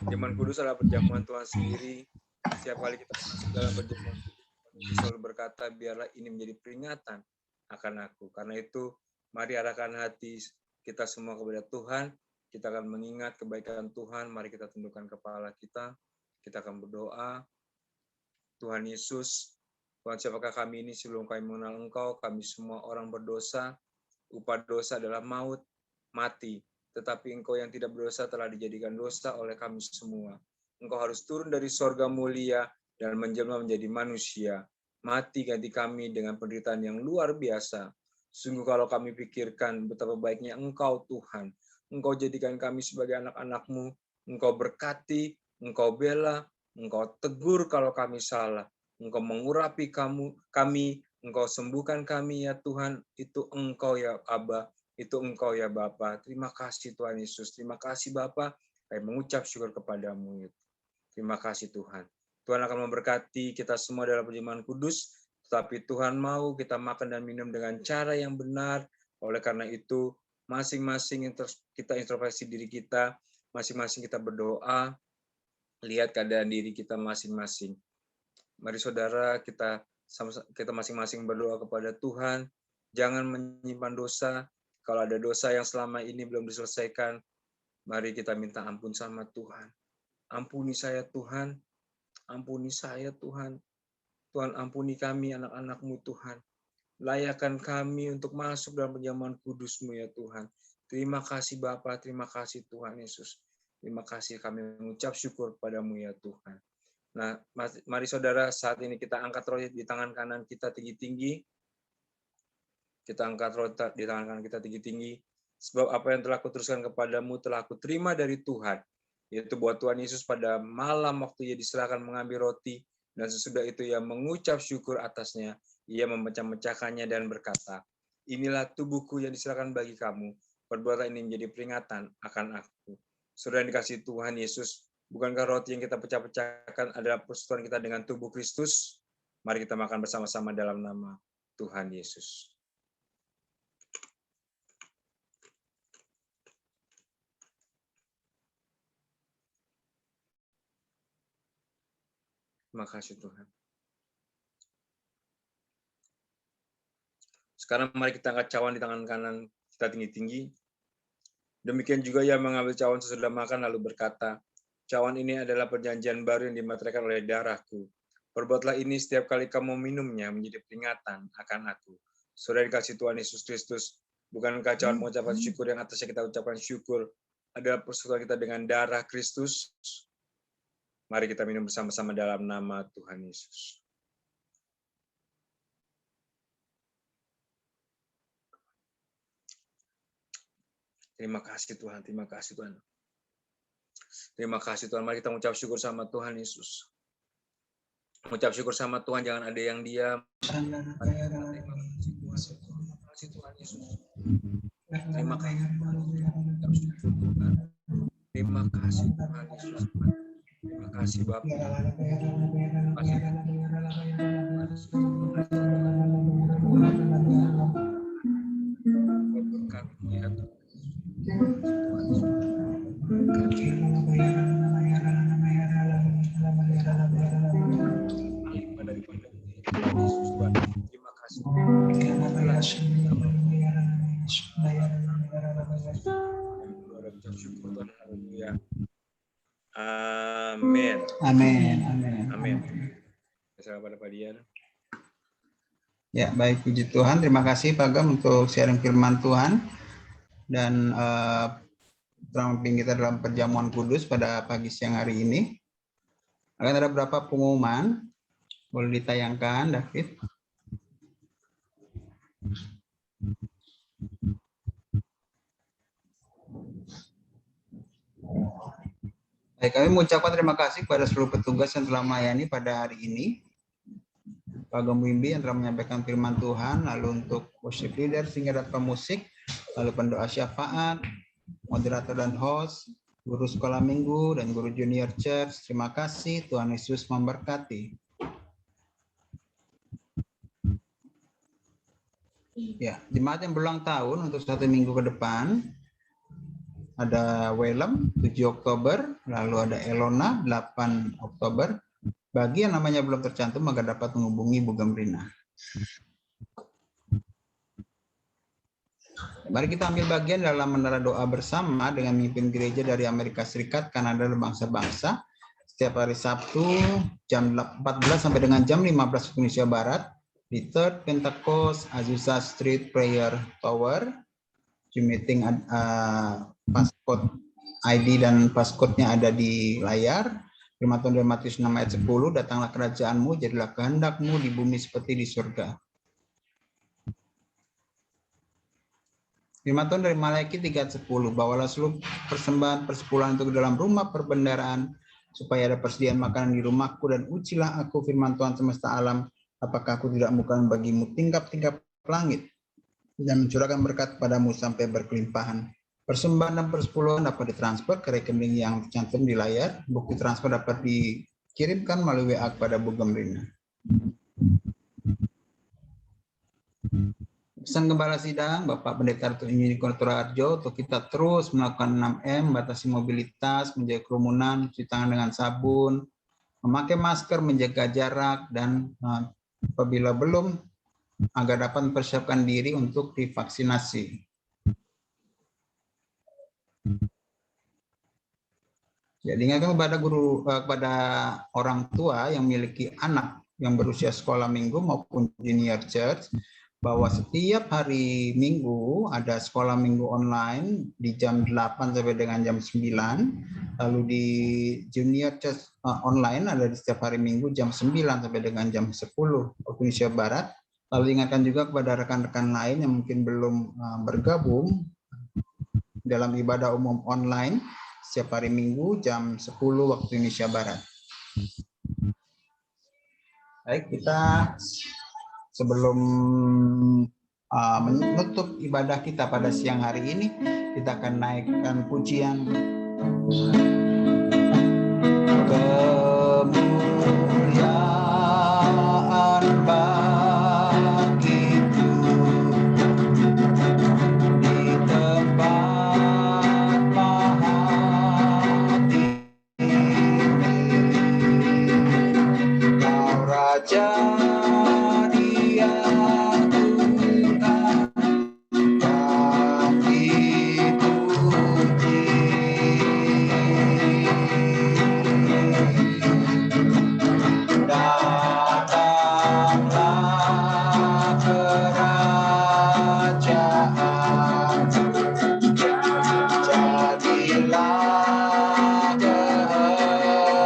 Perjamuan kudus adalah perjamuan Tuhan sendiri. Setiap kali kita masuk dalam perjamuan kudus, Yesus selalu berkata, biarlah ini menjadi peringatan akan aku. Karena itu, mari arahkan hati kita semua kepada Tuhan. Kita akan mengingat kebaikan Tuhan. Mari kita tundukkan kepala kita. Kita akan berdoa. Tuhan Yesus, Tuhan, siapakah kami ini sebelum kami mengenal Engkau? Kami semua orang berdosa. Upah dosa adalah maut, mati. Tetapi Engkau yang tidak berdosa telah dijadikan dosa oleh kami semua. Engkau harus turun dari sorga mulia dan menjelma menjadi manusia. Mati ganti kami dengan penderitaan yang luar biasa. Sungguh kalau kami pikirkan betapa baiknya Engkau Tuhan. Engkau jadikan kami sebagai anak-anak-Mu. Engkau berkati, Engkau bela, Engkau tegur kalau kami salah. Engkau mengurapi kami, Engkau sembuhkan kami ya Tuhan. Itu Engkau ya Aba. Itu Engkau ya Bapa. Terima kasih Tuhan Yesus. Terima kasih Bapa. Kami mengucap syukur kepadamu. Terima kasih Tuhan. Tuhan akan memberkati kita semua dalam perjamuan kudus. Tetapi Tuhan mau kita makan dan minum dengan cara yang benar. Oleh karena itu, masing-masing kita introspeksi diri kita. Masing-masing kita berdoa. Lihat keadaan diri kita masing-masing. Mari saudara, kita masing-masing berdoa kepada Tuhan. Jangan menyimpan dosa. Kalau ada dosa yang selama ini belum diselesaikan, mari kita minta ampun sama Tuhan. Ampuni saya Tuhan. Ampuni saya Tuhan. Tuhan ampuni kami anak-anak-Mu Tuhan. Layakkan kami untuk masuk dalam perjamuan kudus-Mu ya Tuhan. Terima kasih Bapa, terima kasih Tuhan Yesus. Terima kasih kami mengucap syukur padamu ya Tuhan. Nah, mari saudara, saat ini kita angkat roti di tangan kanan kita tinggi-tinggi. Kita angkat roti di tangan kanan kita tinggi-tinggi. Sebab apa yang telah kuteruskan kepadamu telah aku terima dari Tuhan. Yaitu buat Tuhan Yesus pada malam waktu ia diserahkan mengambil roti. Dan sesudah itu ia mengucap syukur atasnya. Ia memecah-mecahkannya dan berkata, inilah tubuhku yang diserahkan bagi kamu. perbuatan ini menjadi peringatan akan aku. Saudara yang dikasihi Tuhan Yesus, bukankah roti yang kita pecah-pecahkan adalah persekutuan kita dengan tubuh Kristus? Mari kita makan bersama-sama dalam nama Tuhan Yesus. Terima kasih Tuhan. Sekarang mari kita angkat cawan di tangan kanan kita tinggi-tinggi. Demikian juga ia mengambil cawan sesudah makan lalu berkata, cawan ini adalah perjanjian baru yang dimeteraikan oleh darahku. Perbuatlah ini setiap kali kamu minumnya menjadi peringatan akan aku. Saudara dikasihi Tuhan Yesus Kristus, bukankah cawan mengucapkan syukur yang atasnya kita ucapkan syukur adalah persekutuan kita dengan darah Kristus? Mari kita minum bersama-sama dalam nama Tuhan Yesus. Terima kasih Tuhan, terima kasih Tuhan. Terima kasih Tuhan, mari kita mengucap syukur sama Tuhan Yesus. Mengucap syukur sama Tuhan, jangan ada yang diam. Terima kasih Tuhan Yesus. Terima kasih Tuhan. Terima kasih Tuhan Yesus. Terima kasih Bapa. Terima kasih berkat-Mu ya Tuhan. Terima kasih. Amin. Amin. Amin. Amin. Selamat pada Pak Dian. Ya, baik, puji Tuhan. Terima kasih Pak Gam untuk sharing firman Tuhan dan teramping kita dalam perjamuan kudus pada pagi siang hari ini. Akan ada beberapa pengumuman, boleh ditayangkan, David. Baik, kami mengucapkan terima kasih kepada seluruh petugas yang telah melayani pada hari ini. Pak Gam Wimbi yang telah menyampaikan firman Tuhan, lalu untuk worship leader, singer dan pemusik, lalu pendoa syafaat, moderator dan host, guru sekolah minggu, dan guru junior church. Terima kasih, Tuhan Yesus memberkati. Ya, jemaat yang berulang tahun untuk 1 minggu ke depan, ada Welem 7 Oktober, lalu ada Elona 8 Oktober. Bagi yang namanya belum tercantum, maka dapat menghubungi Bu Gemrina. Mari kita ambil bagian dalam menara doa bersama dengan memimpin gereja dari Amerika Serikat, Kanada, dan bangsa-bangsa. Setiap hari Sabtu jam 14 sampai dengan jam 15 Indonesia Barat di Third Pentecost Azusa Street Prayer Tower. Zoom meeting passcode ID dan passcode-nya ada di layar. Firman Tuhan dari Matius 6 ayat 10, datanglah kerajaanmu, jadilah kehendakmu di bumi seperti di surga. Firman Tuhan dari Malaki 3 ayat 10, bawalah seluruh persembahan persepuluhan untuk dalam rumah perbendaharaan, supaya ada persediaan makanan di rumahku, dan ujilah aku firman Tuhan semesta alam, apakah aku tidak bukan bagimu tingkap-tingkap langit, dan mencurahkan berkat padamu sampai berkelimpahan. Persembahan dan persepuluhan dapat ditransfer ke rekening yang tercantum di layar. Bukti transfer dapat dikirimkan melalui WA kepada Bu Gemrina. Pesan Gembala Sidang, Bapak Pendeta Injili Kontur Arjo, untuk kita terus melakukan 6M, batasi mobilitas, menjaga kerumunan, cuci tangan dengan sabun, memakai masker, menjaga jarak, dan apabila belum, agar dapat mempersiapkan diri untuk divaksinasi. Jadi ingatkan kepada orang tua yang memiliki anak yang berusia sekolah minggu maupun junior church, bahwa setiap hari Minggu ada sekolah minggu online di jam 8 sampai dengan jam 9, lalu di junior church online ada di setiap hari Minggu jam 9 sampai dengan jam 10 waktu Indonesia Barat. Lalu ingatkan juga kepada rekan-rekan lain yang mungkin belum bergabung dalam ibadah umum online setiap hari Minggu jam 10 waktu Indonesia Barat. Baik, kita sebelum menutup ibadah kita pada siang hari ini, kita akan naikkan pujian. Kemuliaan bagimu di tempat maha tinggi. Kau Raja diagungkan dan dipuji. Datanglah kerajaan, jadilah kehendakmu.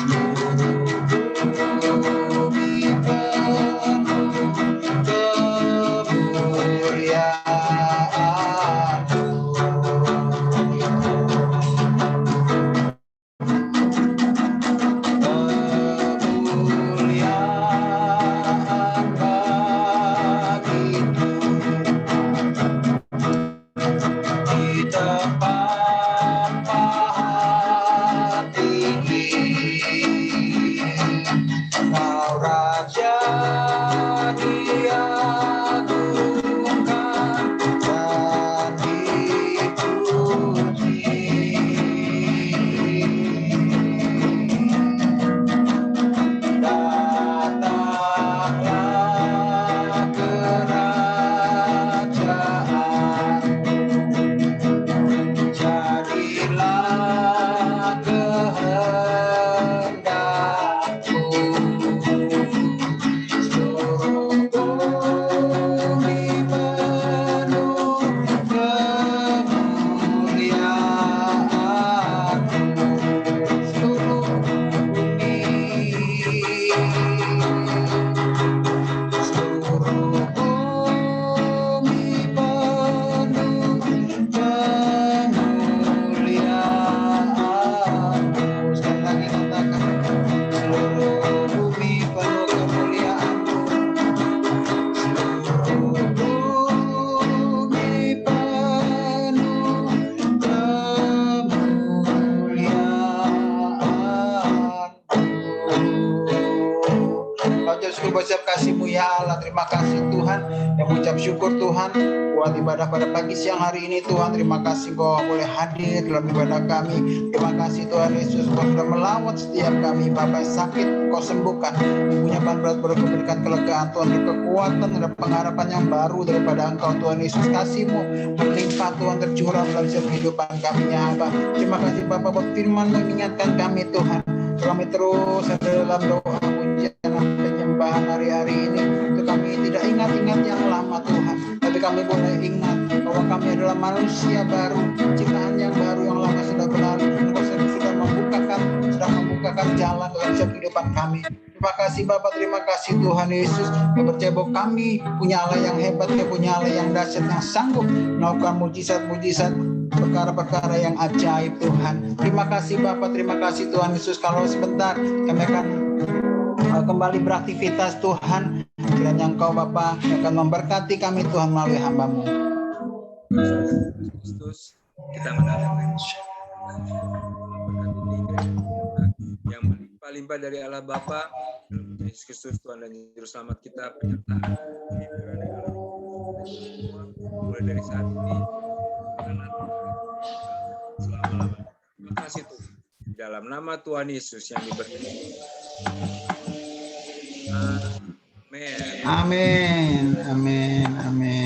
Seluruh bumi penuh kemuliaan bagimu di tempat maha tinggi. Kau Raja diagungkan dan dipuji. Datanglah kerajaan, jadilah kehendakmu. Seluruh bumi penuh kemuliaan-Mu. Seluruh bumi, seluruh bumi penuh kemuliaan-Mu. Sekali lagi katakan, seluruh bumi penuh kemuliaan-Mu. Seluruh bumi penuh kemuliaan-Mu. Baca syukur berucap kasih-Mu ya Allah. Terima kasih Tuhan. Yang mengucap syukur Tuhan buat ibadah pada pagi siang hari ini Tuhan. Terima kasih Kau boleh hadir dalam ibadah kami. Terima kasih Tuhan Yesus Kau sudah melawat setiap kami. Bapak sakit Kau sembuhkan. Punya berat Kau berikan kelegaan Tuhan. Kekuatan dan pengharapan yang baru daripada Engkau Tuhan Yesus. Kasih-Mu melimpah Tuhan tercurah dalam setiap kehidupan kami ya Allah. Terima kasih Bapak buat firman-Mu mengingatkan kami Tuhan. Kami terus ada dalam doa pujian dan penyembahan hari-hari ini. Untuk kami tidak ingat-ingat yang lama Tuhan. Tapi kami boleh ingat bahwa kami adalah manusia baru. Ciptaan yang baru yang lama sudah berlalu. Engkau sudah membukakan jalan dalam setiap kehidupan kami. Terima kasih Bapak, terima kasih Tuhan Yesus. Kami percaya bahwa kami punya Allah yang hebat, kami punya Allah yang dahsyat, yang sanggup melakukan mujizat-mujizat, perkara-perkara yang ajaib Tuhan. Terima kasih Bapak, terima kasih Tuhan Yesus. Kalau sebentar kami akan kembali beraktivitas Tuhan. Kiranya Engkau Bapak akan memberkati kami Tuhan melalui hamba-Mu. Kristus, kita mendapatkan yang berlimpah-limpah dari Allah Bapa, Yesus Kristus Tuhan dan Juru Selamat kita, penyertaan mulai dari saat ini selama-lamanya. Terima kasih Tuhan. Dalam nama Tuhan Yesus yang diberkati. Amin. Amin. Amin. Amin.